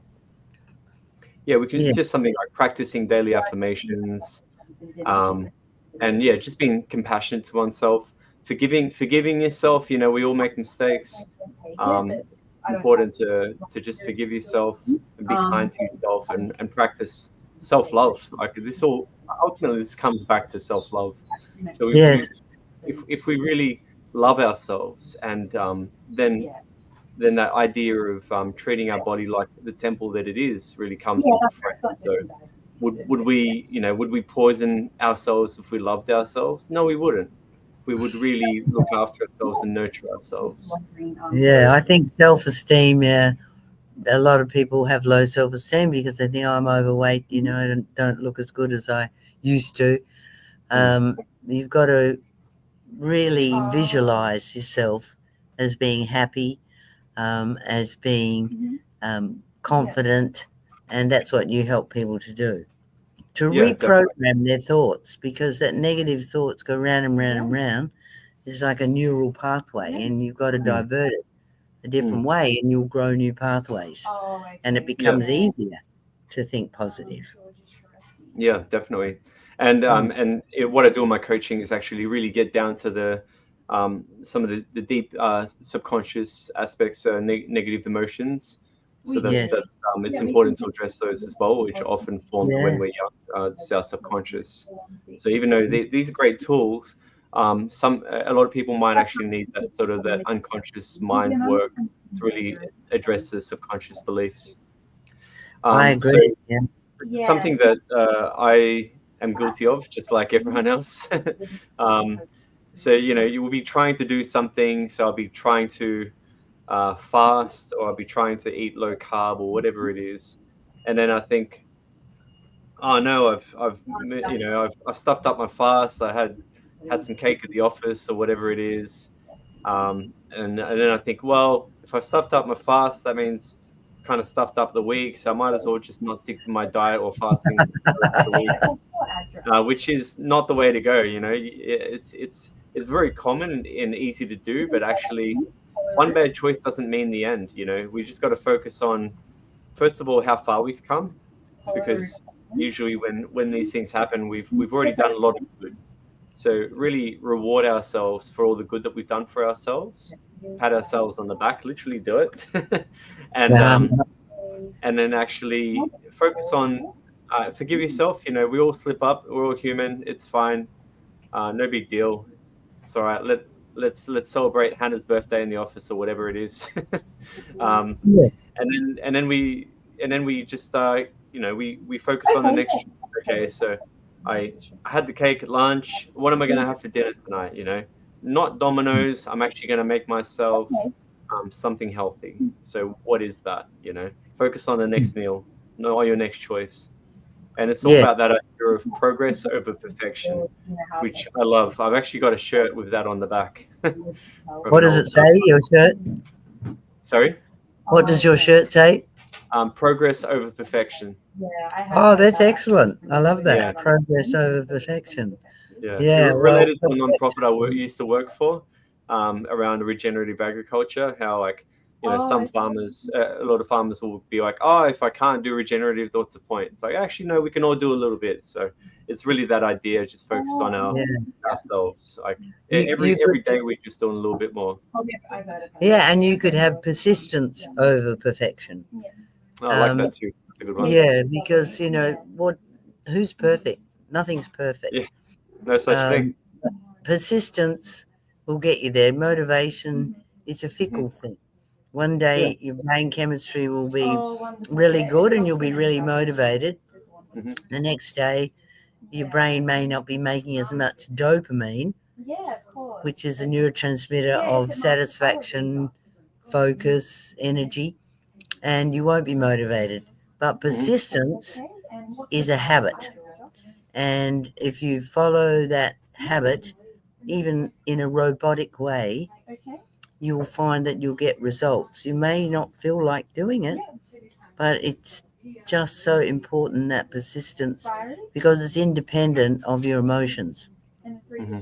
yeah, we can. Yeah. It's just something like practicing daily affirmations, and just being compassionate to oneself, forgiving yourself. We all make mistakes. Important to just forgive yourself and be kind to yourself and practice self-love. Like ultimately this comes back to self-love. So Yes. if we really love ourselves, and then that idea of treating our body like the temple that it is really comes into frame. So would we poison ourselves if we loved ourselves? No, we wouldn't. We would really look after ourselves and nurture ourselves. Yeah. I think self-esteem. Yeah. A lot of people have low self-esteem because they think, oh, I'm overweight. I don't look as good as I used to. Mm, You've got to really visualize yourself as being happy, as being confident, and that's what you help people to do. To yeah, definitely. reprogram their thoughts, because that negative thoughts go round and round and round. It's like a neural pathway, and you've got to Mm, divert it. a different way, and you'll grow new pathways, and it becomes easier to think positive. Yeah, definitely. And what I do in my coaching is actually really get down to the some of the deep subconscious aspects, negative emotions. So that's it's important to address those as well, which are often formed when we're young. It's our subconscious. So even though these are great tools, a lot of people might actually need that sort of that unconscious mind work to really address the subconscious beliefs. I agree. Something that I am guilty of, just like everyone else. So you will be trying to do something. So I'll be trying to fast, or I'll be trying to eat low carb, or whatever it is, and then I think, oh no, I've stuffed up my fast. I had some cake at the office or whatever it is, and then I think, well, if I've stuffed up my fast, that means kind of stuffed up the week, so I might as well just not stick to my diet or fasting the rest of the week, which is not the way to go. It's very common and easy to do, but actually, one bad choice doesn't mean the end. We just got to focus on, first of all, how far we've come, because usually when these things happen, we've already done a lot of good. So really reward ourselves for all the good that we've done for ourselves. Pat ourselves on the back, literally do it, and then actually focus on forgive yourself. We all slip up. We're all human. It's fine. No big deal. It's all right. Let's celebrate Hannah's birthday in the office or whatever it is. And then we just we focus on the next. Okay, so I had the cake at lunch. What am I going to have for dinner tonight? Not Domino's. I'm actually going to make myself something healthy. So what is that? Focus on the next meal, not your next choice. And it's all about that idea of progress over perfection, which I love. I've actually got a shirt with that on the back. What does it say, your shirt? Sorry? What does your shirt say? Progress over perfection. Oh, that's excellent. I love that. Yeah. Progress over perfection. Yeah. Related to a non-profit I used to work for, around regenerative agriculture, how some farmers, a lot of farmers will be like, oh, if I can't do regenerative, what's the point? It's like, actually, no, we can all do a little bit. So it's really that idea, just focus on ourselves. Like every day we're just doing a little bit more. Yeah, and you could have persistence over perfection. I like that too. That's a good one. Yeah, because who's perfect? Nothing's perfect. Yeah, no such thing. Persistence will get you there. Motivation is a fickle thing. One day your brain chemistry will be really good and you'll be really motivated. Mm-hmm. The next day your brain may not be making as much dopamine, which is a neurotransmitter of satisfaction, focus, energy, and you won't be motivated. But persistence is a habit. And if you follow that habit, even in a robotic way, you will find that you'll get results. You may not feel like doing it, but it's just so important, that persistence, because it's independent of your emotions. Mm-hmm.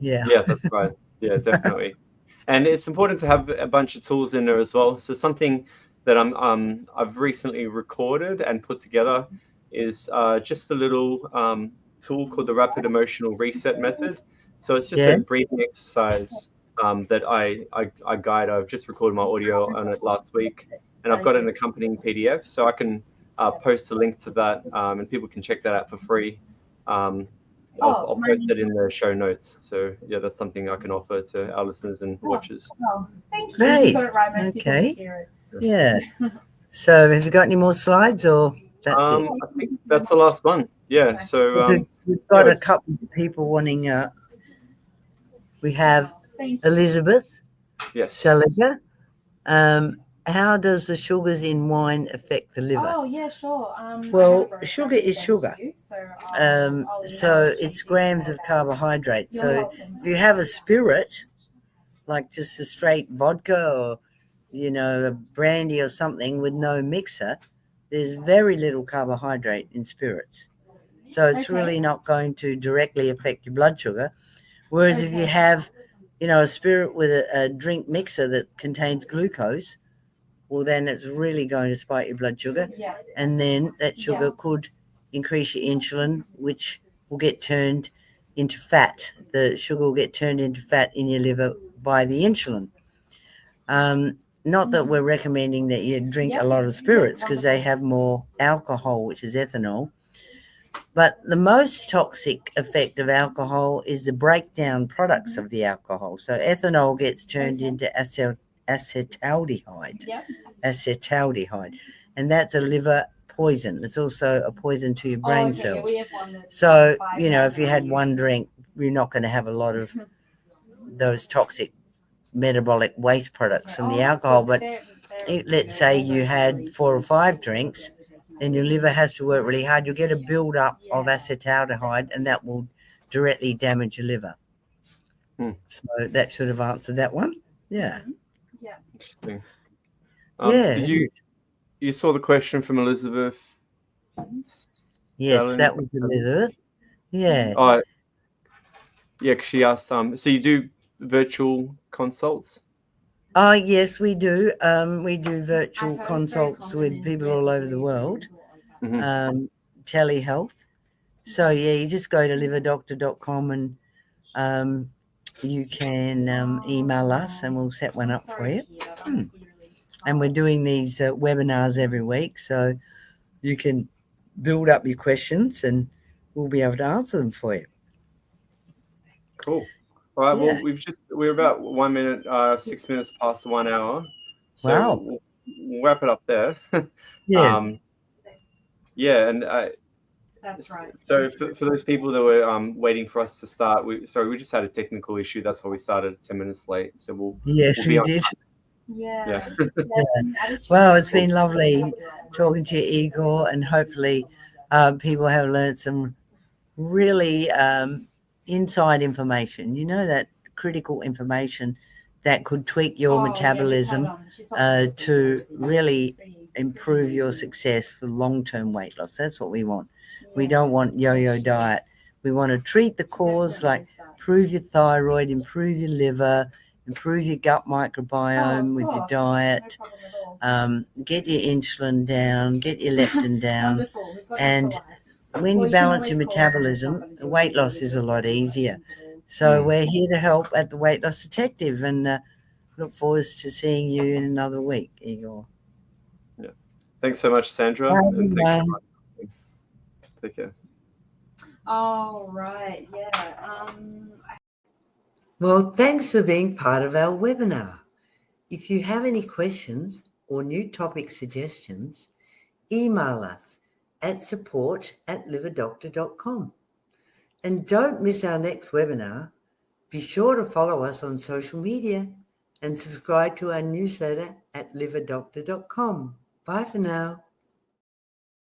Yeah, that's right. Yeah, definitely. And it's important to have a bunch of tools in there as well. So something that I've recently recorded and put together is just a little tool called the Rapid Emotional Reset Method. So it's just a breathing exercise that I guide. I've just recorded my audio on it last week, and I've got an accompanying PDF, so I can post a link to that, and people can check that out for free. I'll post it in the show notes. So yeah, that's something I can offer to our listeners and watchers. Thank you. Great. Okay. Yeah. So have you got any more slides, or that's it? I think that's the last one. Yeah. So we've got a couple of people wanting. We have Elizabeth. Yes. Saliga. How does the sugars in wine affect the liver? Oh, yeah, sure. Well, sugar is sugar. So it's grams of carbohydrate. So if you have a spirit, like just a straight vodka or, a brandy or something with no mixer, there's very little carbohydrate in spirits. So it's really not going to directly affect your blood sugar. Whereas if you have a spirit with a drink mixer that contains glucose, well, then it's really going to spike your blood sugar. Yeah. And then that sugar could increase your insulin, which will get turned into fat. The sugar will get turned into fat in your liver by the insulin. Not that we're recommending that you drink a lot of spirits, because they have more alcohol, which is ethanol. But the most toxic effect of alcohol is the breakdown products of the alcohol. So ethanol gets turned into acetaldehyde. Yep. Acetaldehyde. And that's a liver poison. It's also a poison to your brain cells. We have one that's So, 5 if you had one drink, you're not going to have a lot of those toxic metabolic waste products from the alcohol. But let's say you had 4 or 5 drinks, then your liver has to work really hard. You'll get a build-up of acetaldehyde, and that will directly damage your liver. So that should have answered that one. Yeah. Yeah. Interesting. Yeah. You saw the question from Elizabeth? Yes, that was Elizabeth. Yeah. Oh, yeah, because she asked, so you do virtual consults? Oh, yes, we do. We do virtual consults with people all over the world, telehealth. So, yeah, you just go to liverdoctor.com and you can email us and we'll set one up for you. And we're doing these webinars every week, so you can build up your questions and we'll be able to answer them for you. Cool. All right. Yeah. Well, we're about 1 minute, 6 minutes past the 1 hour. So wow. We'll wrap it up there. Yes. Yeah. And that's right. So for those people that were waiting for us to start, we just had a technical issue. That's why we started 10 minutes late. So we'll be we did. Yeah. Well, it's been lovely talking to you, Igor, and hopefully people have learned some really inside information, that critical information that could tweak your metabolism to really improve your success for long-term weight loss. That's what we want. We don't want yo-yo diet. We want to treat the cause, like improve your thyroid, improve your liver, improve your gut microbiome with your diet, get your insulin down, get your leptin down, and when you balance your metabolism, weight loss is a lot easier. So we're here to help at the Weight Loss Detective, and look forward to seeing you in another week, Igor. Yeah. Thanks so much, Sandra. And thanks so much. Take care. All right. Yeah. Well, thanks for being part of our webinar. If you have any questions or new topic suggestions, email us at support@liverdoctor.com. And don't miss our next webinar. Be sure to follow us on social media and subscribe to our newsletter at liverdoctor.com. Bye for now.